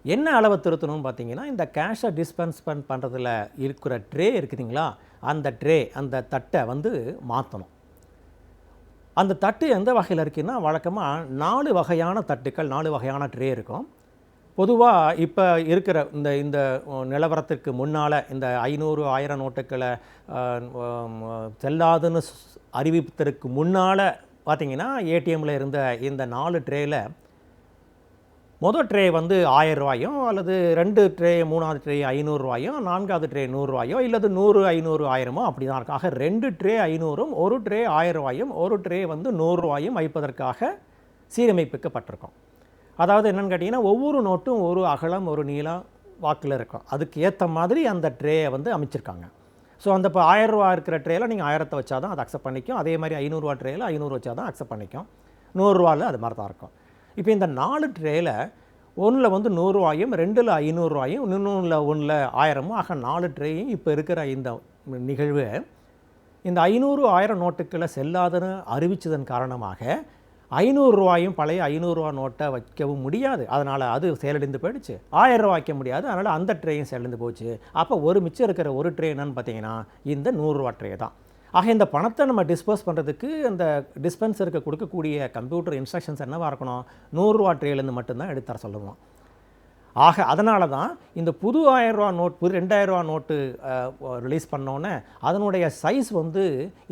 என்ன அளவை திருத்தணும்னு பார்த்தீங்கன்னா, இந்த கேஷை டிஸ்பென்ஸ் பண்ணுறதுல இருக்கிற ட்ரே இருக்குதுங்களா, அந்த ட்ரே அந்த தட்டை மாற்றணும். அந்த தட்டு எந்த வகையில் இருக்குன்னா, வழக்கமாக 4 வகையான தட்டுக்கள், 4 வகையான ட்ரே இருக்கும். பொதுவாக இப்போ இருக்கிற இந்த நிலவரத்துக்கு முன்னால் இந்த 500, 1000 நோட்டுக்களை செல்லாதுன்னு அறிவிப்பதற்கு முன்னால் பார்த்தீங்கன்னா, ஏடிஎம்மில் இருந்த இந்த 4 ட்ரேயில் மொதல் ட்ரே 1000 ரூபாயும், அல்லது 2 ட்ரே, 3வது ட்ரே 500 ரூபாயும், 4வது ட்ரே 100 ரூபாயோ, இல்லது 100, 500, 1000 அப்படி தான் இருக்கும். ஆக 2 ட்ரே 500ம், ஒரு ட்ரே 1000 ரூபாயும், ஒரு ட்ரே 100 ரூபாயும் வைப்பதற்காக சீரமைப்பிக்கப்பட்டிருக்கும். அதாவது என்னென்னு கேட்டிங்கன்னா, ஒவ்வொரு நோட்டும் ஒரு அகலம் ஒரு நீளம் வாக்கில் இருக்கும். அதுக்கு ஏற்ற மாதிரி அந்த ட்ரேயை அமைச்சிருக்காங்க. ஸோ அந்த இப்போ 1000 ரூபா இருக்கிற ட்ரேயில் நீங்கள் 1000 வச்சா தான் அது அக்செப்ட் பண்ணிக்கும். அதே மாதிரி 500 ரூபா ட்ரேயில் 500 வச்சா தான் அக்செப்ட் பண்ணிக்கும். 100 ரூபாவில் அது மாதிரி தான் இருக்கும். இப்போ இந்த 4 ட்ரேயில் ஒன்றில் 100 ரூபாயும், 2ல் 500 ரூபாயும், இன்னொன்றில் 1ல் 1000. ஆக 4 ட்ரேயும் இப்போ இருக்கிற இந்த நிகழ்வு இந்த 500, 1000 நோட்டுக்களை செல்லாதுன்னு அறிவித்ததன் காரணமாக 500 ரூபாயும் பழைய 500 ரூபா நோட்டை வைக்கவும் முடியாது. அதனால் அது செயலிழந்து போயிடுச்சு. 1000 ரூபா வைக்க முடியாது. அதனால் அந்த ட்ரேயும் செயலிழந்து போச்சு. அப்போ மிச்சம் இருக்கிற ஒரு ட்ரே என்னன்னு பார்த்தீங்கன்னா, இந்த 100 ரூபா ட்ரே தான். ஆக இந்த பணத்தை நம்ம டிஸ்போஸ் பண்ணுறதுக்கு அந்த டிஸ்பென்சருக்கு கொடுக்கக்கூடிய கம்ப்யூட்டர் இன்ஸ்ட்ரக்ஷன்ஸ் என்னவாக இருக்கணும், 100 ரூபா ட்ரேலேருந்து மட்டும்தான் எடுத்துற சொல்லணும். ஆக அதனால தான் இந்த புது 1000 ரூபா நோட், புது 2000 ரூபா நோட்டு ரிலீஸ் பண்ணோன்னே அதனுடைய சைஸ்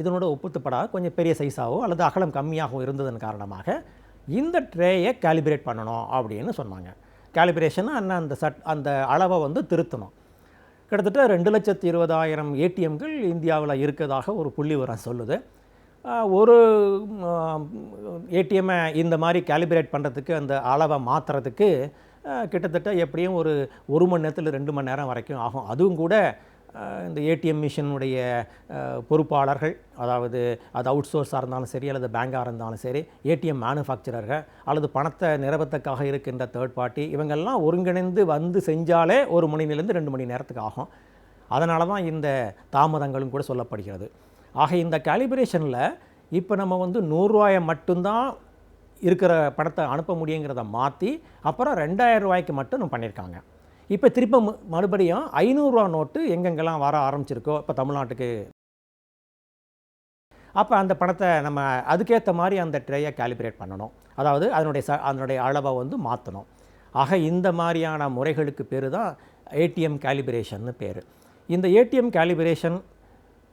இதனோட ஒப்புத்துப்படாத கொஞ்சம் பெரிய சைஸாகவோ அல்லது அகலம் கம்மியாகவும் இருந்ததன் காரணமாக இந்த ட்ரேயை கேலிபிரேட் பண்ணணும் அப்படின்னு சொன்னாங்க. கேலிபிரேஷன்னா என்ன, அந்த அளவை திருத்தணும். கிட்டத்தட்ட 2,20,000 ஏடிஎம்கள் இந்தியாவில் இருக்கிறதாக ஒரு புள்ளி விவரம் சொல்லுது. ஒரு ஏடிஎம்மை இந்த மாதிரி கேலிபிரேட் பண்ணுறதுக்கு, அந்த அளவை மாற்றுறதுக்கு கிட்டத்தட்ட எப்படியும் ஒரு மணி நேரத்தில் 2 மணி நேரம் வரைக்கும் ஆகும். அதுவும் கூட இந்த ஏடிஎம் மிஷினுடைய பொறுப்பாளர்கள், அதாவது அது அவுட் சோர்ஸாக இருந்தாலும் சரி அல்லது பேங்காக இருந்தாலும் சரி, ஏடிஎம் மேனுஃபேக்சரர்கள் அல்லது பணத்தை நிரப்பத்துக்காக இருக்கின்ற தேர்ட் பார்ட்டி, இவங்கெல்லாம் ஒருங்கிணைந்து செஞ்சாலே 1 மணிலேருந்து 2 மணி நேரத்துக்கு ஆகும். அதனால தான் இந்த தாமதங்களும் கூட சொல்லப்படுகிறது. ஆக இந்த கேலிபிரேஷனில் இப்போ நம்ம வந்து 100 ரூபாயை மட்டும்தான் இருக்கிற பணத்தை அனுப்ப முடியுங்கிறத மாற்றி அப்புறம் 2000 ரூபாய்க்கு மட்டும் நம்ம பண்ணியிருக்காங்க. இப்போ திரும்ப மறுபடியும் 500 ரூபா நோட்டு எங்கெங்கெல்லாம் வர ஆரம்பிச்சிருக்கோ இப்போ தமிழ்நாட்டுக்கு, அப்போ அந்த பணத்தை நம்ம அதுக்கேற்ற மாதிரி அந்த ட்ரேயை கேலிப்ரேட் பண்ணணும். அதாவது அதனுடைய அளவை வந்து மாற்றணும். ஆக இந்த மாதிரியான முறைகளுக்கு பேர் தான் ஏடிஎம் கேலிப்ரேஷன்னு பேர். இந்த ஏடிஎம் கேலிப்ரேஷன்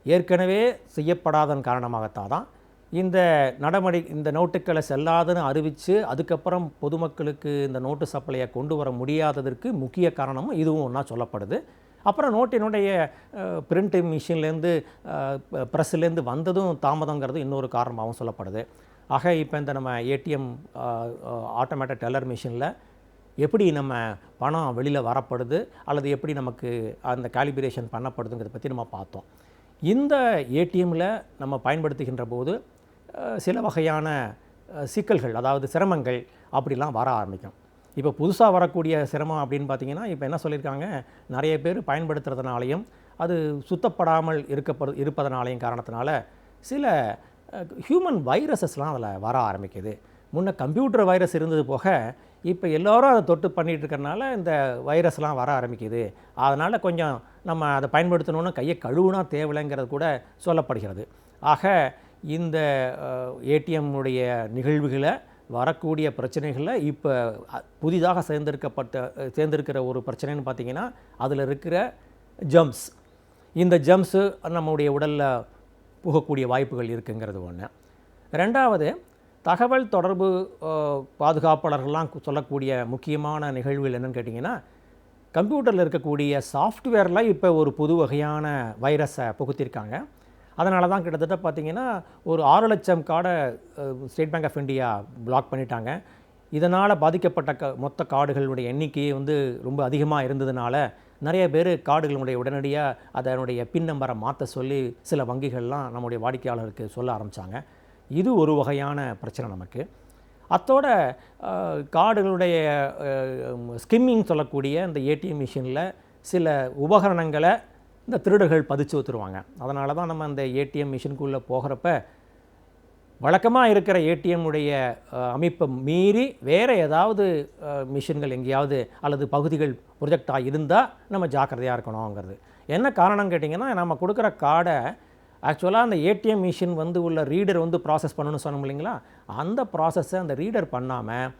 ஏற்கனவே செய்யப்படாதன் காரணமாகத்தான் இந்த நோட்டுக்களை செல்லாதுன்னு அறிவித்து அதுக்கப்புறம் பொதுமக்களுக்கு இந்த நோட்டு சப்ளையை கொண்டு வர முடியாததற்கு முக்கிய காரணமும் இதுவும் ஒன்றா சொல்லப்படுது. அப்புறம் நோட்டினுடைய பிரிண்ட் மிஷின்லேருந்து ப்ரெஸ்லேருந்து வந்ததும் தாமதங்கிறது இன்னொரு காரணமாகவும் சொல்லப்படுது. ஆக இப்போ இந்த நம்ம ஏடிஎம் ஆட்டோமேட்டிக் டெல்லர் மிஷினில் எப்படி நம்ம பணம் வெளியில் வரப்படுது அல்லது எப்படி நமக்கு அந்த கேலிப்ரேஷன் பண்ணப்படுதுங்கிறத பற்றி நம்ம பார்த்தோம். இந்த ஏடிஎம்மில் நம்ம பயன்படுத்துகின்ற போது சில வகையான சிக்கல்கள், அதாவது சிரமங்கள் அப்படிலாம் வர ஆரம்பிக்கும். இப்போ புதுசாக வரக்கூடிய சிரமம் அப்படின்னு பார்த்திங்கன்னா, இப்போ என்ன சொல்லியிருக்காங்க, நிறைய பேர் பயன்படுத்துறதுனாலையும் அது சுத்தப்படாமல் இருப்பதனாலையும் காரணத்தினால சில ஹியூமன் வைரஸஸ்லாம் அதில் வர ஆரம்பிக்குது. முன்ன கம்ப்யூட்டர் வைரஸ் இருந்தது போக இப்போ எல்லோரும் அதை தொட்டு பண்ணிகிட்டு இருக்கிறனால இந்த வைரஸ்லாம் வர ஆரம்பிக்குது. அதனால் கொஞ்சம் நம்ம அதை பயன்படுத்தணுன்னு கையை கழுவுனா தேவையில்லைங்கிறது கூட சொல்லப்படுகிறது. ஆக இந்த ஏடிஎம்முடைய நிகழ்வுகளை வரக்கூடிய பிரச்சனைகளில் இப்போ புதிதாக சேர்ந்திருக்கிற ஒரு பிரச்சனைன்னு பார்த்திங்கன்னா, அதில் இருக்கிற ஜம்ஸ். இந்த ஜம்ஸு நம்முடைய உடலில் புகக்கூடிய வாய்ப்புகள் இருக்குங்கிறது ஒன்று. ரெண்டாவது, தகவல் தொடர்பு பாதுகாப்பாளர்கள்லாம் சொல்லக்கூடிய முக்கியமான நிகழ்வுகள் என்னென்னு கேட்டிங்கன்னா, கம்ப்யூட்டரில் இருக்கக்கூடிய சாஃப்ட்வேரில் இப்போ ஒரு புது வகையான வைரஸை புகுத்திருக்காங்க. அதனால தான் கிட்டத்தட்ட பார்த்திங்கன்னா ஒரு 6 லட்சம் கார்டை State Bank of India block பண்ணிட்டாங்க. இதனால் பாதிக்கப்பட்ட மொத்த கார்டுகளுடைய எண்ணிக்கையே வந்து ரொம்ப அதிகமாக இருந்ததுனால நிறைய பேர் கார்டுகளுடைய உடனடியாக அதனுடைய பின் நம்பரை மாற்ற சொல்லி சில வங்கிகள்லாம் நம்முடைய வாடிக்கையாளருக்கு சொல்ல ஆரம்பித்தாங்க. இது ஒரு வகையான பிரச்சனை நமக்கு. அத்தோட கார்டுகளுடைய ஸ்கிம்மிங் சொல்லக்கூடிய இந்த ஏடிஎம் மிஷினில் சில உபகரணங்களை இந்த திருடர்கள் பதிச்சு வச்சுருவாங்க. அதனால தான் நம்ம அந்த ஏடிஎம் மிஷினுக்குள்ளே போகிறப்ப வழக்கமாக இருக்கிற ஏடிஎம்முடைய அமைப்பை மீறி வேறு ஏதாவது மிஷின்கள் எங்கேயாவது அல்லது பகுதிகள் ப்ரொஜெக்டாக இருந்தால் நம்ம ஜாக்கிரதையாக இருக்கணுங்கிறது. என்ன காரணம் கேட்டிங்கன்னா, நம்ம கொடுக்குற கார்டை ஆக்சுவலாக அந்த ஏடிஎம் மிஷின் வந்து உள்ள ரீடர் வந்து ப்ராசஸ் பண்ணணும்னு சொன்னோம் இல்லைங்களா, அந்த ப்ராசஸை அந்த ரீடர் பண்ணாமல்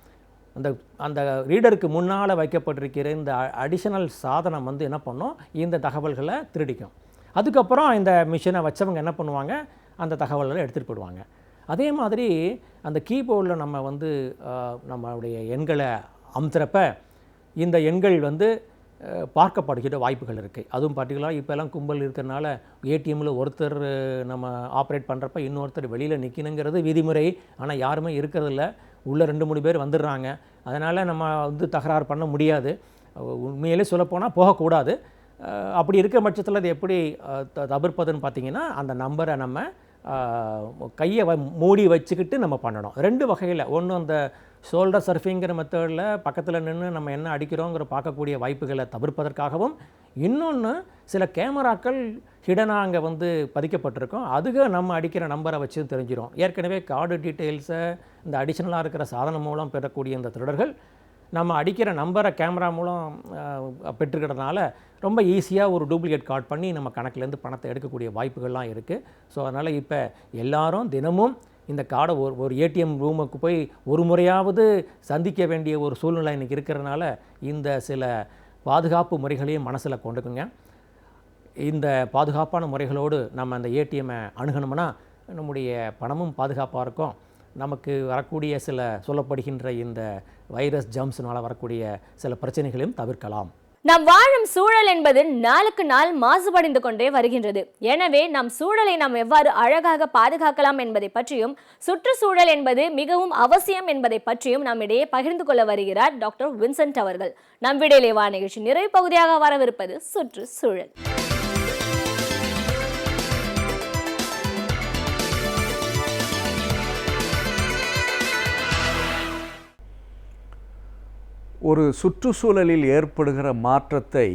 அந்த ரீடருக்கு முன்னால் வைக்கப்பட்டிருக்கிற இந்த அடிஷனல் சாதனம் வந்து என்ன பண்ணும், இந்த தகவல்களை திருடிக்கும். அதுக்கப்புறம் இந்த மிஷினை வச்சவங்க என்ன பண்ணுவாங்க, அந்த தகவல்களை எடுத்துகிட்டு போயிடுவாங்க. அதே மாதிரி அந்த கீபோர்டில் நம்ம வந்து நம்மளுடைய எண்களை அமுத்துறப்ப இந்த எண்கள் வந்து பார்க்கப்படுகிற வாய்ப்புகள் இருக்குது. அதுவும் பர்டிகுலராக இப்போல்லாம் கும்பல் இருக்கிறனால ஏடிஎம்மில் ஒருத்தர் நம்ம ஆப்ரேட் பண்ணுறப்ப இன்னொருத்தர் வெளியில் நிற்கணுங்கிறது விதிமுறை. ஆனால் யாருமே இருக்கிறதில்ல, உள்ளே 2-3 பேர் வந்துடுறாங்க. அதனால் நம்ம வந்து தகராறு பண்ண முடியாது. உண்மையிலே சொல்லப்போனால் போகக்கூடாது. அப்படி இருக்கிற பட்சத்தில் அது எப்படி தவிர்ப்பதுன்னு பார்த்திங்கன்னா, அந்த நம்பரை நம்ம கையை மூடி வச்சுக்கிட்டு நம்ம பண்ணணும். 2 வகையில். ஒன்று அந்த ஷோல்டர் சர்ஃபிங்கிற மெத்தடில் பக்கத்தில் நின்று நம்ம என்ன அடிக்கிறோங்கிற பார்க்கக்கூடிய வாய்ப்புகளை தவிர்ப்பதற்காகவும், இன்னொன்று சில கேமராக்கள் ஹிடனாக அங்கே வந்து பதிக்கப்பட்டிருக்கோம். அதுக்கு நம்ம அடிக்கிற நம்பரை வச்சு தெரிஞ்சிடும். ஏற்கனவே கார்டு டீட்டெயில்ஸை இந்த அடிஷ்னலாக இருக்கிற சாதனம் மூலம் பெறக்கூடிய இந்த திருடர்கள் நம்ம அடிக்கிற நம்பரை கேமரா மூலம் பெற்றுக்கிறதுனால ரொம்ப ஈஸியாக ஒரு டூப்ளிகேட் கார்டு பண்ணி நம்ம கணக்கிலேருந்து பணத்தை எடுக்கக்கூடிய வாய்ப்புகள்லாம் இருக்குது. ஸோ அதனால் இப்போ எல்லாரும் தினமும் இந்த கார்டை ஒரு ஏடிஎம் ரூமுக்கு போய் ஒரு முறையாவது சந்திக்க வேண்டிய ஒரு சூழ்நிலை இன்றைக்கி இருக்கிறதுனால இந்த சில பாதுகாப்பு முறைகளையும் மனசில் கொண்டுக்குங்க. இந்த பாதுகாப்பான முறைகளோடு நம்ம அந்த ஏடிஎம்மை அணுகணும்னா நம்முடைய பணமும் பாதுகாப்பாக இருக்கும். நமக்கு வரக்கூடிய சில சொல்லப்படுகின்ற இந்த வைரஸ் ஜம்ப்ஸ்னால் வரக்கூடிய சில பிரச்சனைகளையும் தவிர்க்கலாம். நாம் வாழும் சூழல் என்பது நாளுக்கு நாள் மாசுபடிந்து கொண்டே வருகின்றது. எனவே நம் சூழலை நாம் எவ்வாறு அழகாக பாதுகாக்கலாம் என்பதை பற்றியும், சுற்றுச்சூழல் என்பது மிகவும் அவசியம் என்பதை பற்றியும் நம்மிடையே பகிர்ந்து கொள்ள வருகிறார் டாக்டர் வின்சென்ட் அவர்கள். நம் விடையிலே வா நிகழ்ச்சி நிறைவு பகுதியாக வரவிருப்பது சுற்றுச்சூழல். ஒரு சுற்றுச்சூழலில் ஏற்படுகிற மாற்றத்தை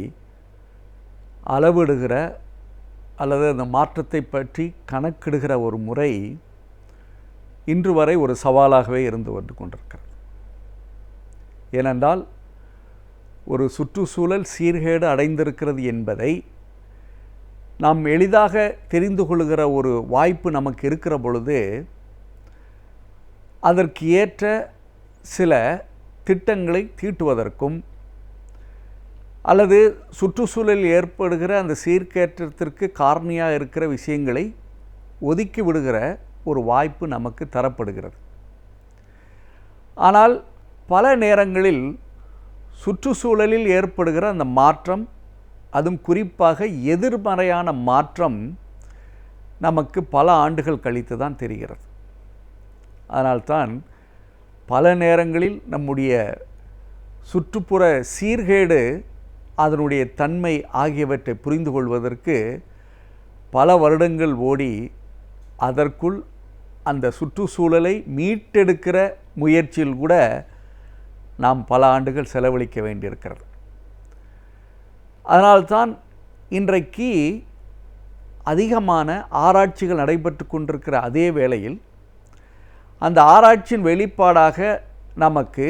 அளவிடுகிற அல்லது அந்த மாற்றத்தை பற்றி கணக்கிடுகிற ஒரு முறை இன்று வரை ஒரு சவாலாகவே இருந்து வந்து கொண்டிருக்கிறது. ஏனென்றால் ஒரு சுற்றுச்சூழல் சீர்கேடு அடைந்திருக்கிறது என்பதை நாம் எளிதாக தெரிந்து கொள்கிற ஒரு வாய்ப்பு நமக்கு இருக்கிற பொழுது அதற்கு ஏற்ற சில திட்டங்களை தீட்டுவதற்கும் அல்லது சுற்றுச்சூழலில் ஏற்படுகிற அந்த சீர்கேற்றத்திற்கு காரணியாக இருக்கிற விஷயங்களை ஒதுக்கி விடுகிற ஒரு வாய்ப்பு நமக்கு தரப்படுகிறது. ஆனால் பல நேரங்களில் சுற்றுச்சூழலில் ஏற்படுகிற அந்த மாற்றம், அதுவும் குறிப்பாக எதிர்மறையான மாற்றம் நமக்கு பல ஆண்டுகள் கழித்து தான் தெரிகிறது. அதனால்தான் பல நேரங்களில் நம்முடைய சுற்றுப்புற சீர்கேடு, அதனுடைய தன்மை ஆகியவற்றை புரிந்து கொள்வதற்கு பல வருடங்கள் ஓடி அதற்குள் அந்த சுற்றுச்சூழலை மீட்டெடுக்கிற முயற்சியில் கூட நாம் பல ஆண்டுகள் செலவழிக்க வேண்டியிருக்கிறது. அதனால்தான் இன்றைக்கு அதிகமான ஆராய்ச்சிகள் நடைபெற்று கொண்டிருக்கிற அதே வேளையில் அந்த ஆராய்ச்சியின் வெளிப்பாடாக நமக்கு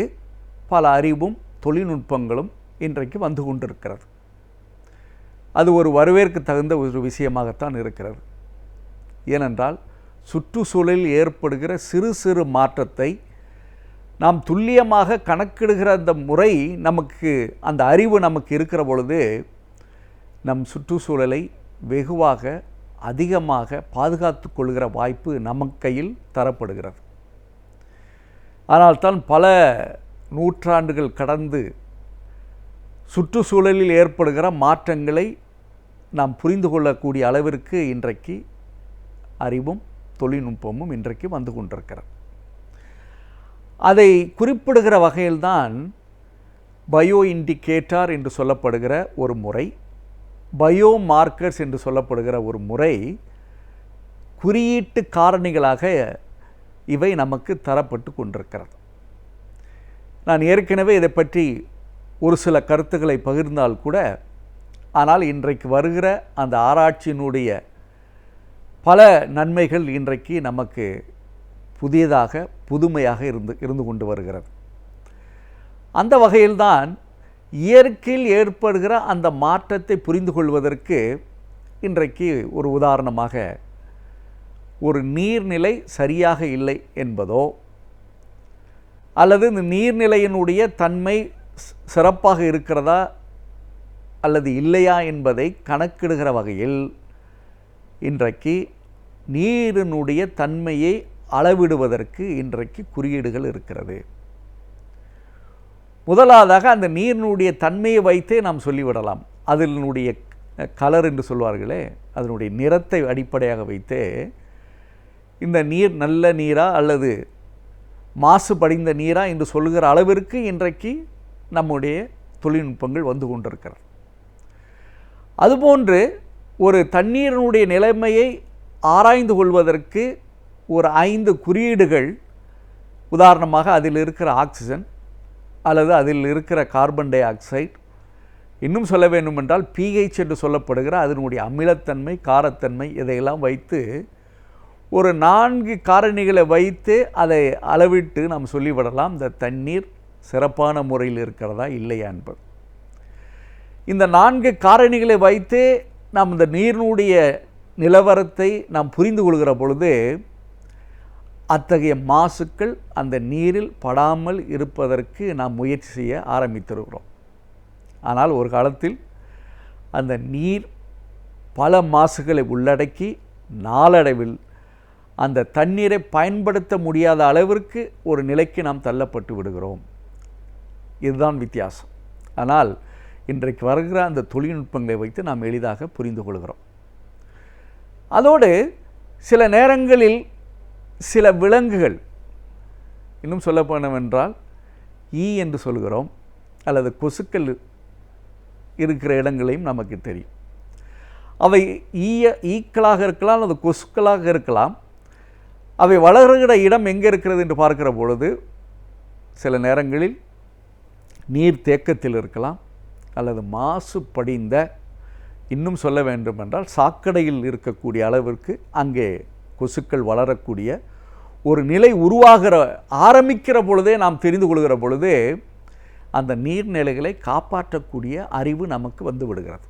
பல அறிவும் தொழில்நுட்பங்களும் இன்றைக்கு வந்து கொண்டிருக்கிறது. அது ஒரு வரவேற்க தகுந்த ஒரு விஷயமாகத்தான் இருக்கிறது. ஏனென்றால் சுற்றுச்சூழலில் ஏற்படுகிற சிறு சிறு மாற்றத்தை நாம் துல்லியமாக கணக்கிடுகிற அந்த முறை நமக்கு, அந்த அறிவு நமக்கு இருக்கிற பொழுது நம் சுற்றுச்சூழலை வெகுவாக அதிகமாக பாதுகாத்து கொள்கிற வாய்ப்பு நம் கையில் தரப்படுகிறது. அதனால்தான் பல நூற்றாண்டுகள் கடந்து சுற்றுச்சூழலில் ஏற்படுகிற மாற்றங்களை நாம் புரிந்து கொள்ளக்கூடிய அளவிற்கு இன்றைக்கு அறிவும் தொழில்நுட்பமும் இன்றைக்கு வந்து கொண்டிருக்கிறது. அதை குறிப்பிடுகிற வகையில்தான் பயோ இண்டிகேட்டர் என்று சொல்லப்படுகிற ஒரு முறை, பயோ மார்க்கர்ஸ் என்று சொல்லப்படுகிற ஒரு முறை, குறியீட்டு காரணிகளாக இவை நமக்கு தரப்பட்டு கொண்டிருக்கிறது. நான் ஏற்கனவே இதை பற்றி ஒரு சில கருத்துக்களை பகிர்ந்தால் கூட, ஆனால் இன்றைக்கு வருகிற அந்த ஆராய்ச்சியினுடைய பல நன்மைகள் இன்றைக்கு நமக்கு புதியதாக புதுமையாக இருந்து கொண்டு வருகிறது. அந்த வகையில்தான் இயற்கையில் ஏற்படுகிற அந்த மாற்றத்தை புரிந்து கொள்வதற்கு இன்றைக்கு ஒரு உதாரணமாக ஒரு நீர்நிலை சரியாக இல்லை என்பதோ அல்லது இந்த நீர்நிலையினுடைய தன்மை சிறப்பாக இருக்கிறதா அல்லது இல்லையா என்பதை கணக்கிடுகிற வகையில் இன்றைக்கு நீரினுடைய தன்மையை அளவிடுவதற்கு இன்றைக்கு குறியீடுகள் இருக்கிறது. முதலாவதாக அந்த நீரினுடைய தன்மையை வைத்தே நாம் சொல்லிவிடலாம். அதனுடைய கலர் என்று சொல்வார்களே, அதனுடைய நிறத்தை அடிப்படையாக வைத்தே இந்த நீர் நல்ல நீரா அல்லது மாசுபடிந்த நீரா என்று சொல்லுகிற அளவிற்கு இன்றைக்கு நம்முடைய தொழில்நுட்பங்கள் வந்து கொண்டிருக்கிறது. அதுபோன்று ஒரு தண்ணீரினுடைய நிலைமையை ஆராய்ந்து கொள்வதற்கு ஒரு 5 குறியீடுகள், உதாரணமாக அதில் இருக்கிற ஆக்சிஜன் அல்லது அதில் இருக்கிற கார்பன் டை ஆக்சைடு, இன்னும் சொல்ல வேண்டுமென்றால் pH என்று சொல்லப்படுகிற அதனுடைய அமிலத்தன்மை, காரத்தன்மை, இதையெல்லாம் வைத்து ஒரு 4 காரணிகளை வைத்து அதை அளவிட்டு நாம் சொல்லிவிடலாம் இந்த தண்ணீர் சிறப்பான முறையில் இருக்கிறதா இல்லையா என்பது. இந்த 4 காரணிகளை வைத்து நாம் இந்த நீரினுடைய நிலவரத்தை நாம் புரிந்து கொள்கிற பொழுது அத்தகைய மாசுக்கள் அந்த நீரில் படாமல் இருப்பதற்கு நாம் முயற்சி செய்ய ஆரம்பித்திருக்கிறோம். ஆனால் ஒரு காலத்தில் அந்த நீர் பல மாசுகளை உள்ளடக்கி நாளடைவில் அந்த தண்ணீரை பயன்படுத்த முடியாத அளவிற்கு ஒரு நிலைக்கு நாம் தள்ளப்பட்டு விடுகிறோம். இதுதான் வித்தியாசம். ஆனால் இன்றைக்கு வருகிற அந்த தொழில்நுட்பங்களை வைத்து நாம் எளிதாக புரிந்து கொள்கிறோம். அதோடு சில நேரங்களில் சில விலங்குகள், இன்னும் சொல்ல போனவென்றால் என்று சொல்கிறோம், அல்லது கொசுக்கள் இருக்கிற இடங்களையும் நமக்கு தெரியும். அவை ஈக்களாக இருக்கலாம் அல்லது கொசுக்களாக இருக்கலாம். அவை வளர்கிற இடம் எங்கே இருக்கிறது என்று பார்க்கிற பொழுது சில நேரங்களில் நீர் தேக்கத்தில் இருக்கலாம் அல்லது மாசு படிந்த, இன்னும் சொல்ல வேண்டுமென்றால் சாக்கடையில் இருக்கக்கூடிய அளவிற்கு அங்கே கொசுக்கள் வளரக்கூடிய ஒரு நிலை ஆரம்பிக்கிற பொழுதே நாம் தெரிந்து கொள்கிற பொழுது அந்த நீர்நிலைகளை காப்பாற்றக்கூடிய அறிவு நமக்கு வந்து விடுகிறது.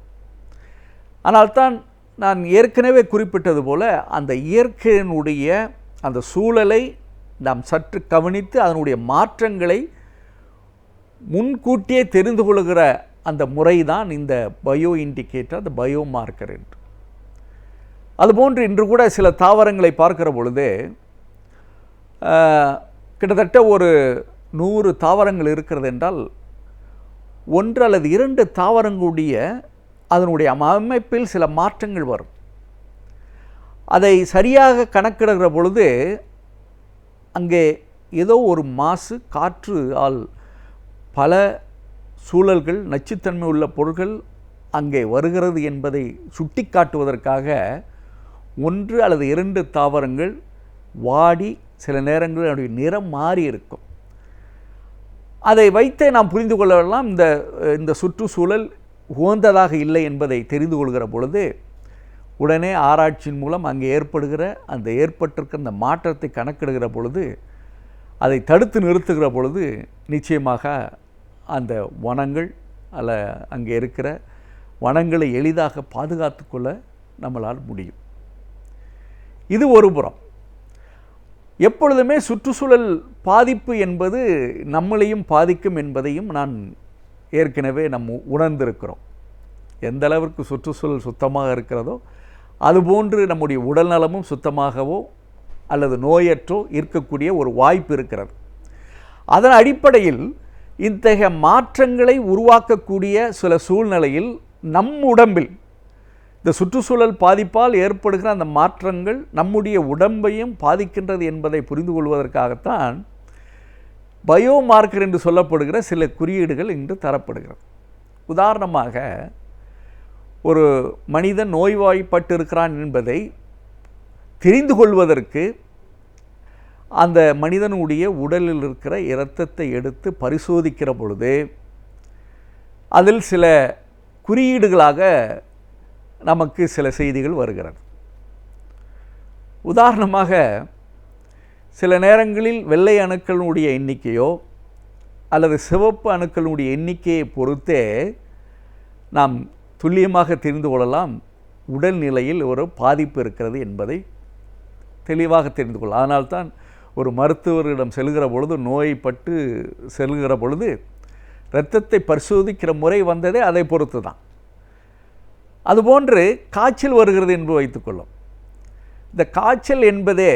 ஆனால்தான் நான் ஏற்கனவே குறிப்பிட்டது போல அந்த இயற்கையினுடைய அந்த சூழலை நாம் சற்று கவனித்து அதனுடைய மாற்றங்களை முன்கூட்டியே தெரிந்து கொள்கிற அந்த முறை தான் இந்த பயோ இண்டிகேட்டர், அந்த பயோ மார்க்கர் என்று. அதுபோன்று இன்று கூட சில தாவரங்களை பார்க்கிற பொழுது கிட்டத்தட்ட ஒரு 100 தாவரங்கள் இருக்கிறது என்றால் 1 அல்லது 2 தாவரங்களுடைய அதனுடைய அமைப்பில் சில மாற்றங்கள் வரும். அதை சரியாக கணக்கிடுகிற பொழுது அங்கே ஏதோ ஒரு மாசு, காற்று ஆல் பல சூழல்கள், நச்சுத்தன்மை உள்ள பொருட்கள் அங்கே வருகிறது என்பதை சுட்டி காட்டுவதற்காக 1 அல்லது 2 தாவரங்கள் வாடி சில நேரங்களில் அதனுடைய நிறம் மாறி இருக்கும். அதை வைத்தே நாம் புரிந்து கொள்ளலாம் இந்த சுற்றுச்சூழல் உகந்ததாக இல்லை என்பதை தெரிந்து கொள்கிற பொழுது உடனே ஆராய்ச்சியின் மூலம் அங்கே ஏற்பட்டிருக்கிற அந்த மாற்றத்தை கணக்கிடுகிற பொழுது, அதை தடுத்து நிறுத்துகிற பொழுது நிச்சயமாக அந்த வனங்கள் அங்கே இருக்கிற வனங்களை எளிதாக பாதுகாத்து கொள்ள நம்மளால் முடியும். இது ஒரு புறம். எப்பொழுதுமே சுற்றுச்சூழல் பாதிப்பு என்பது நம்மளையும் பாதிக்கும் என்பதையும் நான் ஏற்கனவே உணர்ந்திருக்கிறோம். எந்த அளவிற்கு சுற்றுச்சூழல் சுத்தமாக இருக்கிறதோ அதுபோன்று நம்முடைய உடல் நலமும் சுத்தமாகவோ அல்லது நோயற்றோ இருக்கக்கூடிய ஒரு வாய்ப்பு இருக்கிறது. அதன் அடிப்படையில் இத்தகைய மாற்றங்களை உருவாக்கக்கூடிய சில சூழ்நிலையில் நம் உடம்பில் இந்த சுற்றுச்சூழல் பாதிப்பால் ஏற்படுகிற அந்த மாற்றங்கள் நம்முடைய உடம்பையும் பாதிக்கின்றது என்பதை புரிந்து கொள்வதற்காகத்தான் பயோ மார்க்கர் என்று சொல்லப்படுகிற சில குறியீடுகள் இன்று தரப்படுகிறது. உதாரணமாக, ஒரு மனிதன் நோய்வாய்ப்பட்டு இருக்கிறான் என்பதை தெரிந்து கொள்வதற்கு அந்த மனிதனுடைய உடலில் இருக்கிற இரத்தத்தை எடுத்து பரிசோதிக்கிற பொழுது அதில் சில குறியீடுகளாக நமக்கு சில செய்திகள் வருகிறது. உதாரணமாக, சில நேரங்களில் வெள்ளை அணுக்களுடைய எண்ணிக்கையோ அல்லது சிவப்பு அணுக்களுடைய எண்ணிக்கையை பொறுத்தே நாம் துல்லியமாக தெரிந்து கொள்ளலாம் உடல்நிலையில் ஒரு பாதிப்பு இருக்கிறது என்பதை தெளிவாக தெரிந்து கொள்ளலாம். அதனால்தான் ஒரு மருத்துவரிடம் செல்கிற பொழுது, நோய்பட்டு செல்கிற பொழுது இரத்தத்தை பரிசோதிக்கிற முறை வந்ததே அதை பொறுத்து தான். அதுபோன்று காய்ச்சல் வருகிறது என்று வைத்துக்கொள்ளும். இந்த காய்ச்சல் என்பதே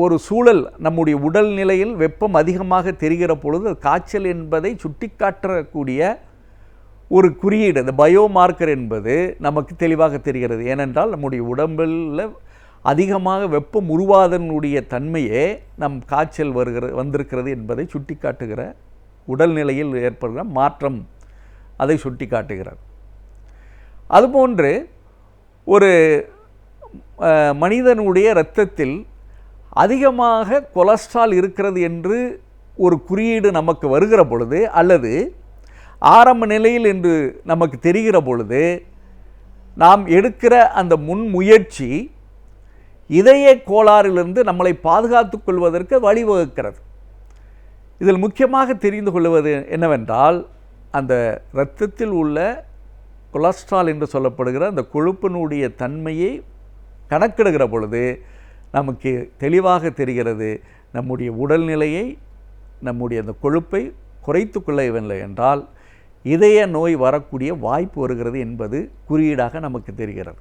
ஒரு சூழல், நம்முடைய உடல் நிலையில் வெப்பம் அதிகமாக தெரிகிற பொழுது காய்ச்சல் என்பதை சுட்டி காட்டக்கூடிய ஒரு குறியீடு. இந்த பயோ மார்க்கர் என்பது நமக்கு தெளிவாக தெரிகிறது. ஏனென்றால் நம்முடைய உடம்பில் அதிகமாக வெப்பம் உருவாதனுடைய தன்மையே நம் காய்ச்சல் வந்திருக்கிறது என்பதை சுட்டி காட்டுகிற, உடல்நிலையில் ஏற்படுகிற மாற்றம் அதை சுட்டி காட்டுகிறார். அதுபோன்று ஒரு மனிதனுடைய இரத்தத்தில் அதிகமாக கொலஸ்ட்ரால் இருக்கிறது என்று ஒரு குறியீடு நமக்கு வருகிற பொழுது, அல்லது ஆரம்ப நிலையில் என்று நமக்கு தெரிகிற பொழுது, நாம் எடுக்கிற அந்த முன்முயற்சி இதய கோளாறிலிருந்து நம்மளை பாதுகாத்து கொள்வதற்கு வழிவகுக்கிறது. இதில் முக்கியமாக தெரிந்து கொள்வது என்னவென்றால், அந்த இரத்தத்தில் உள்ள கொலஸ்ட்ரால் என்று சொல்லப்படுகிற அந்த கொழுப்பினுடைய தன்மையை கணக்கிடுகிற பொழுது நமக்கு தெளிவாக தெரிகிறது, நம்முடைய உடல்நிலையை, நம்முடைய அந்த கொழுப்பை குறைத்து கொள்ளவில்லை என்றால் இதய நோய் வரக்கூடிய வாய்ப்பு வருகிறது என்பது குறியீடாக நமக்கு தெரிகிறது.